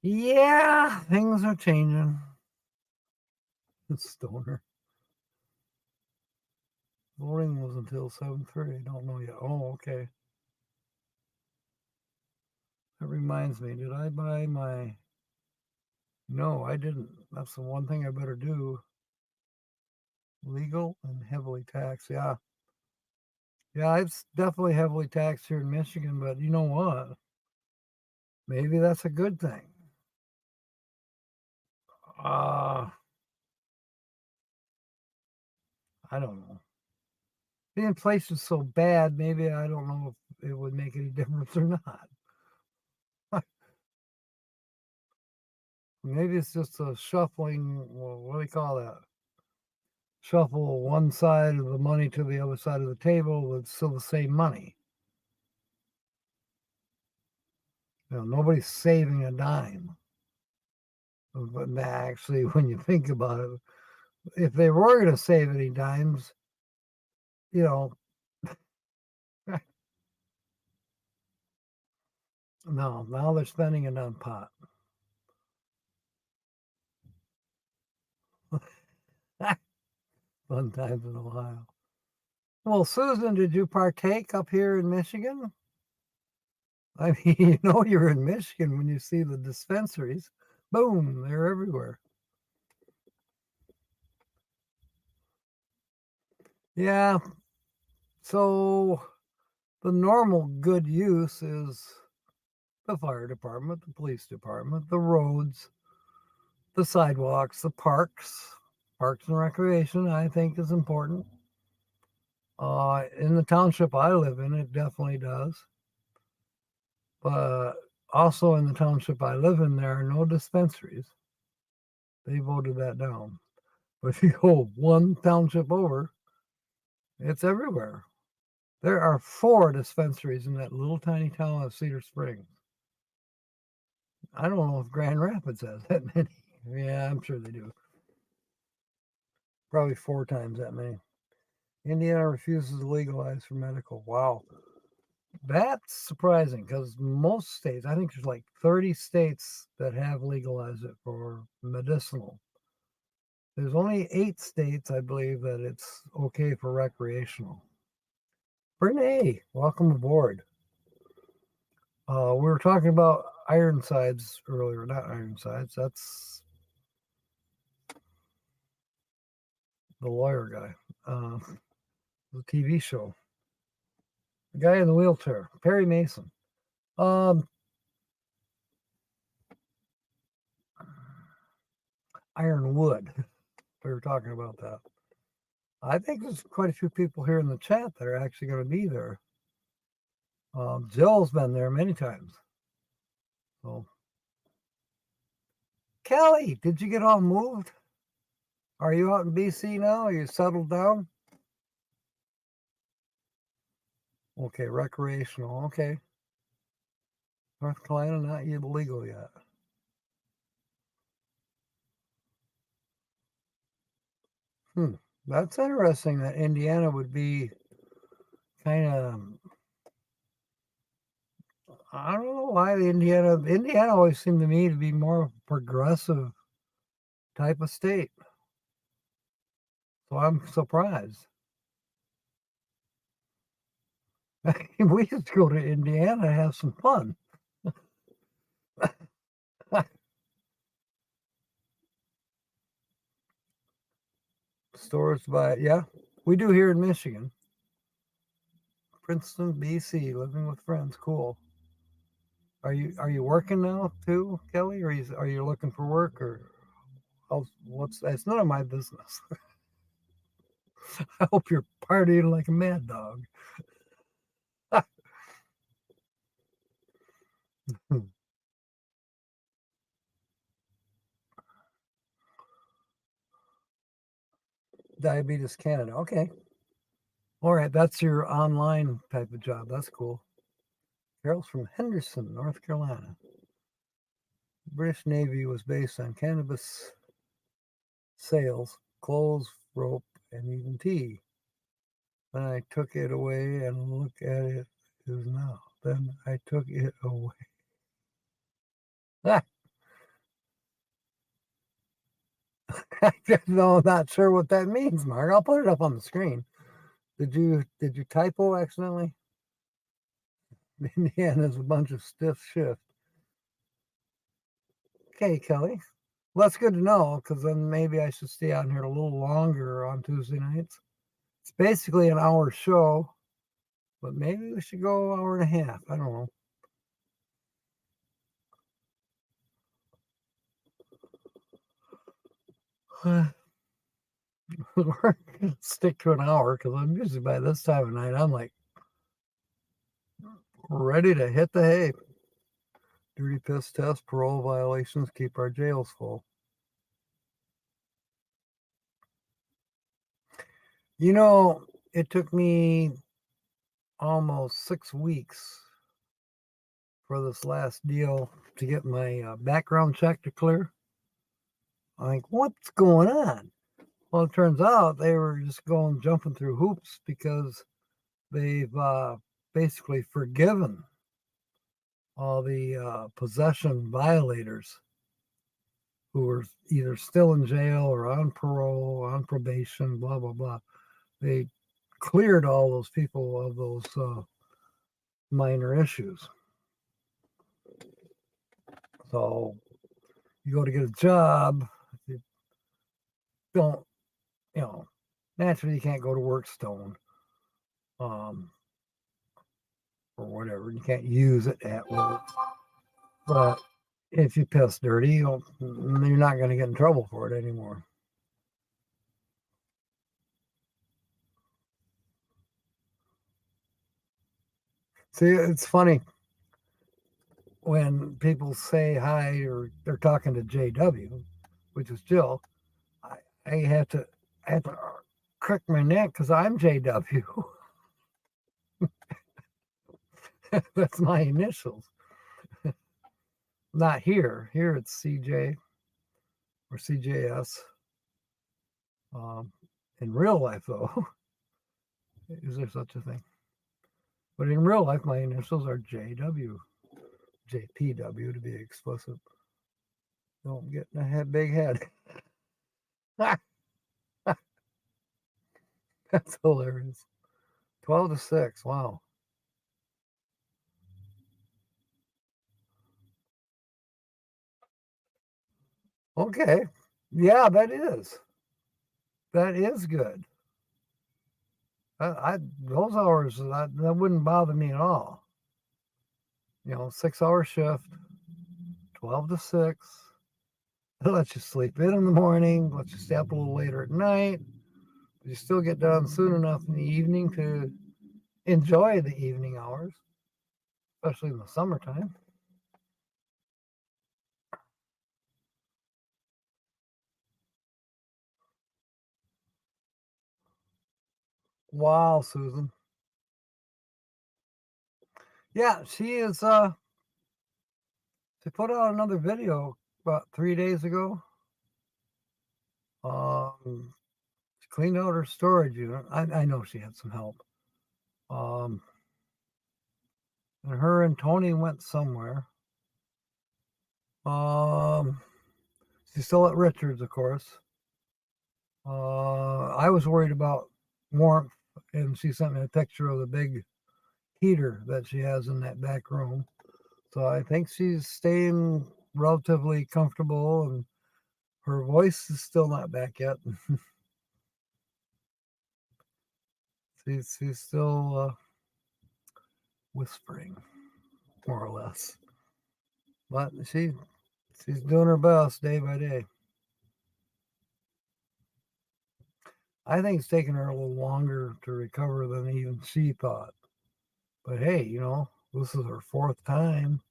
yeah, things are changing. Stoner. Voting was until 7:30. Don't know yet. Oh, okay. That reminds me, did I buy my... No, I didn't. That's the one thing I better do. Legal and heavily taxed. Yeah. Yeah, it's definitely heavily taxed here in Michigan, but you know what? Maybe that's a good thing. I don't know. The inflation's so bad, maybe I don't know if it would make any difference or not. Maybe it's just a shuffling, well, what do they call that? Shuffle one side of the money to the other side of the table, but it's still the same money. You know, nobody's saving a dime. But actually, when you think about it, if they were going to save any dimes, you know, no, now they're spending it on pot. Fun times in Ohio. Well, Susan, did you partake up here in Michigan? I mean, you know, you're in Michigan when you see the dispensaries. Boom, they're everywhere. Yeah. So the normal good use is the fire department, the police department, the roads, the sidewalks, the parks. Parks and recreation, I think, is important. In the township I live in, it definitely does. But also in the township I live in, there are no dispensaries. They voted that down. But if you go one township over, it's everywhere. There are 4 dispensaries in that little tiny town of Cedar Springs. I don't know if Grand Rapids has that many. Yeah, I'm sure they do. Probably 4 times that many. Indiana refuses to legalize for medical. Wow. That's surprising because most states, I think there's like 30 states that have legalized it for medicinal. There's only 8 states, I believe, that it's okay for recreational. Brene, welcome aboard. We were talking about Ironsides earlier, not Ironsides. That's the lawyer guy. The TV show. The guy in the wheelchair, Perry Mason. Ironwood. We were talking about that. I think there's quite a few people here in the chat that are actually going to be there. Jill's been there many times. So, Kelly, did you get all moved? Are you out in BC now? Are you settled down? Okay, recreational. Okay. North Carolina, not illegal yet. That's interesting that Indiana would be kind of... I don't know why Indiana always seemed to me to be more progressive type of state. So I'm surprised. We used to go to Indiana and have some fun. Stores by, yeah, we do here in Michigan. Princeton, BC, living with friends, cool. Are you working now too, Kelly, or are you looking for work, or what's? It's none of my business. I hope you're partying like a mad dog. Diabetes Canada. Okay. All right, that's your online type of job. That's cool. Carol's from Henderson, North Carolina. The British Navy was based on cannabis sales, clothes, rope, and even tea. Then I took it away and look at it is now. Then I took it away. No, I'm not sure what that means, Mark. I'll put it up on the screen. Did you typo accidentally? Indiana's a bunch of stiff shift. Okay, Kelly. Well, that's good to know, because then maybe I should stay on here a little longer on Tuesday nights. It's basically an hour show, but maybe we should go an hour and a half. I don't know. We're gonna stick to an hour, because I'm usually by this time of night, I'm like ready to hit the hay. Dirty piss test, parole violations keep our jails full. You know, it took me almost 6 weeks for this last deal to get my background check to clear. I'm like, what's going on? Well, it turns out they were just jumping through hoops because they've basically forgiven all the possession violators who were either still in jail or on parole, on probation, blah, blah, blah. They cleared all those people of those minor issues. So you go to get a job, you don't, naturally you can't go to work stoned, or whatever. You can't use it at work. But if you piss dirty, you're not going to get in trouble for it anymore. See, it's funny when people say hi or they're talking to JW, which is Jill. I have to crick my neck because I'm JW. That's my initials. Not here. Here it's CJ or CJS. In real life, though, is there such a thing? But in real life, my initials are JW, JPW to be explicit. Don't get in a big head. That's hilarious. 12 to 6. Wow. Okay. Yeah, that is. That is good. Those hours, that wouldn't bother me at all. 6-hour shift, 12 to 6. It lets you sleep in the morning, lets you stay up a little later at night. But you still get done soon enough in the evening to enjoy the evening hours, especially in the summertime. Wow, Susan. Yeah, she is. She put out another video about 3 days ago. She cleaned out her storage unit. I know she had some help. And her and Tony went somewhere. She's still at Richards, of course. I was worried about warmth, and she sent me a picture of the big heater that she has in that back room. So I think she's staying relatively comfortable, and her voice is still not back yet. she's still whispering, more or less. But she's doing her best day by day. I think it's taken her a little longer to recover than even she thought. But hey, this is her 4th time.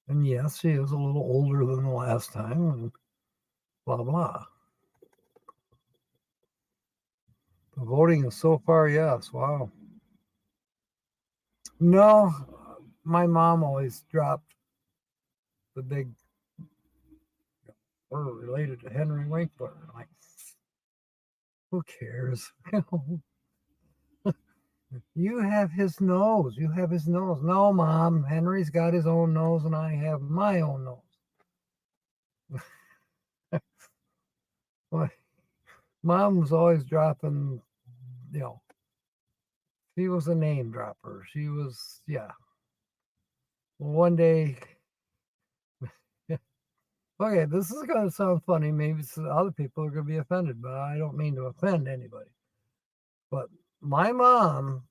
And yes, she is a little older than the last time, and blah, blah. The voting is so far yes. Wow. No, my mom always dropped the big, we're related to Henry Winkler. Like, who cares? You have his nose. You have his nose. No, Mom, Henry's got his own nose and I have my own nose. Well, Mom was always dropping, you know, she was a name dropper. She was, yeah. Well, one day, okay, this is going to sound funny. Maybe other people are going to be offended, but I don't mean to offend anybody. But my mom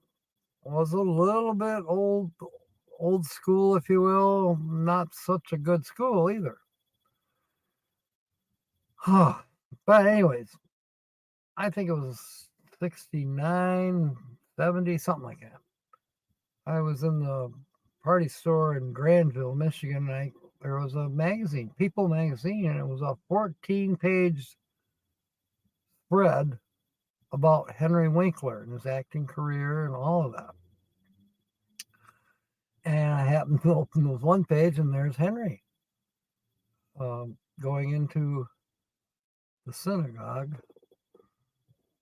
was a little bit old school, if you will, not such a good school either. But anyways, I think it was 69, 70, something like that. I was in the party store in Granville, Michigan, and there was a magazine, People magazine, and it was a 14-page spread about Henry Winkler and his acting career and all of that. And I happened to open this one page, and there's Henry going into the synagogue.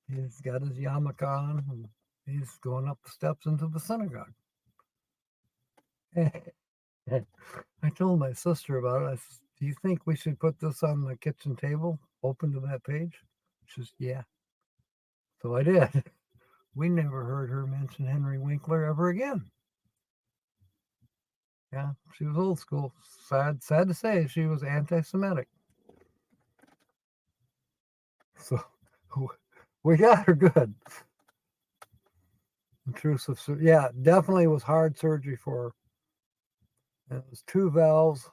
He's got his yarmulke on, and he's going up the steps into the synagogue. I told my sister about it. I said, do you think we should put this on the kitchen table, open to that page? She says, yeah. So I did. We never heard her mention Henry Winkler ever again. Yeah, she was old school. Sad to say, she was anti-Semitic. So we got her good. Intrusive, yeah, definitely was hard surgery for her. And it was 2 valves.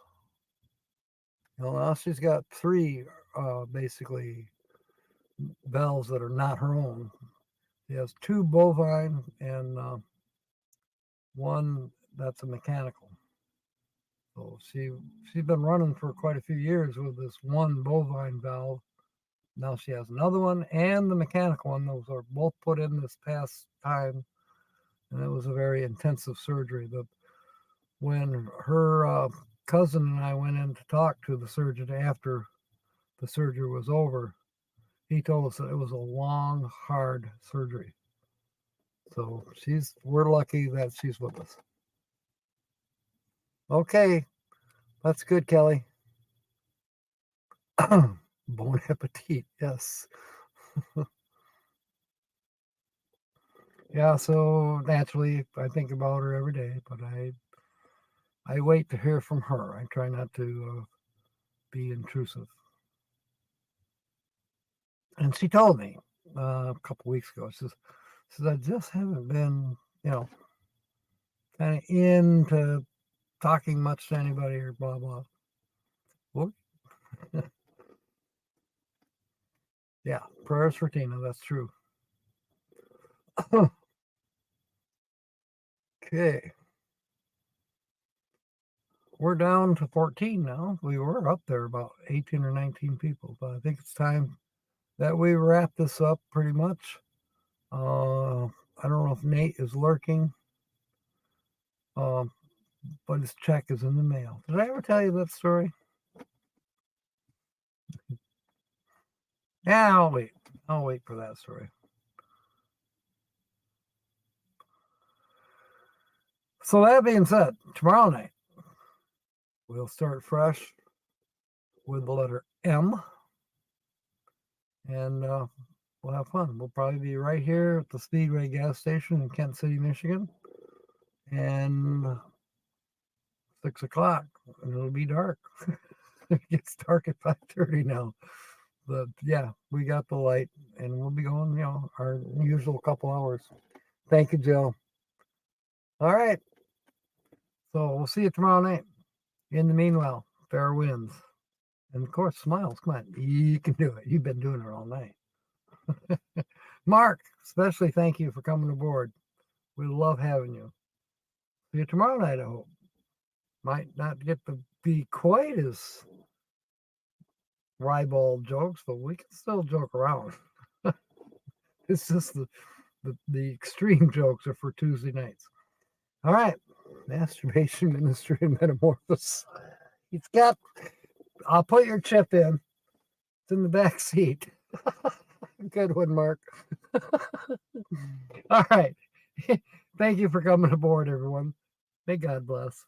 You know, now she's got 3 basically valves that are not her own. She has 2 bovine and 1 that's a mechanical. So she's been running for quite a few years with this 1 bovine valve. Now she has another one and the mechanical one. Those are both put in this past time, and it was a very intensive surgery. But when her cousin and I went in to talk to the surgeon after the surgery was over, he told us that it was a long, hard surgery. So we're lucky that she's with us. Okay, that's good, Kelly. Bon appetit, yes. Yeah, so naturally I think about her every day, but I wait to hear from her. I try not to be intrusive. And she told me a couple weeks ago, she says, I just haven't been, kind of into talking much to anybody or blah, blah. What? Yeah, prayers for Tina, that's true. Okay. We're down to 14 now. We were up there about 18 or 19 people, but I think it's time that we wrap this up pretty much. I don't know if Nate is lurking, but his check is in the mail. Did I ever tell you that story? Yeah, I'll wait. I'll wait for that story. So that being said, tomorrow night, we'll start fresh with the letter M. And we'll have fun. We'll probably be right here at the Speedway gas station in Kent City, Michigan. And 6 o'clock, and it'll be dark. It gets dark at 5:30 now. But yeah, we got the light, and we'll be going, our usual couple hours. Thank you, Jill. All right. So we'll see you tomorrow night. In the meanwhile, fair winds. And of course, smiles. Come on. You can do it. You've been doing it all night. Mark, especially thank you for coming aboard. We love having you. See you tomorrow night, I hope. Might not get to be quite as ribald jokes, but we can still joke around. It's just the extreme jokes are for Tuesday nights. All right. Masturbation, Ministry, and Metamorphosis. I'll put your chip in. It's in the back seat. Good one, Mark. All right. Thank you for coming aboard, everyone. May God bless.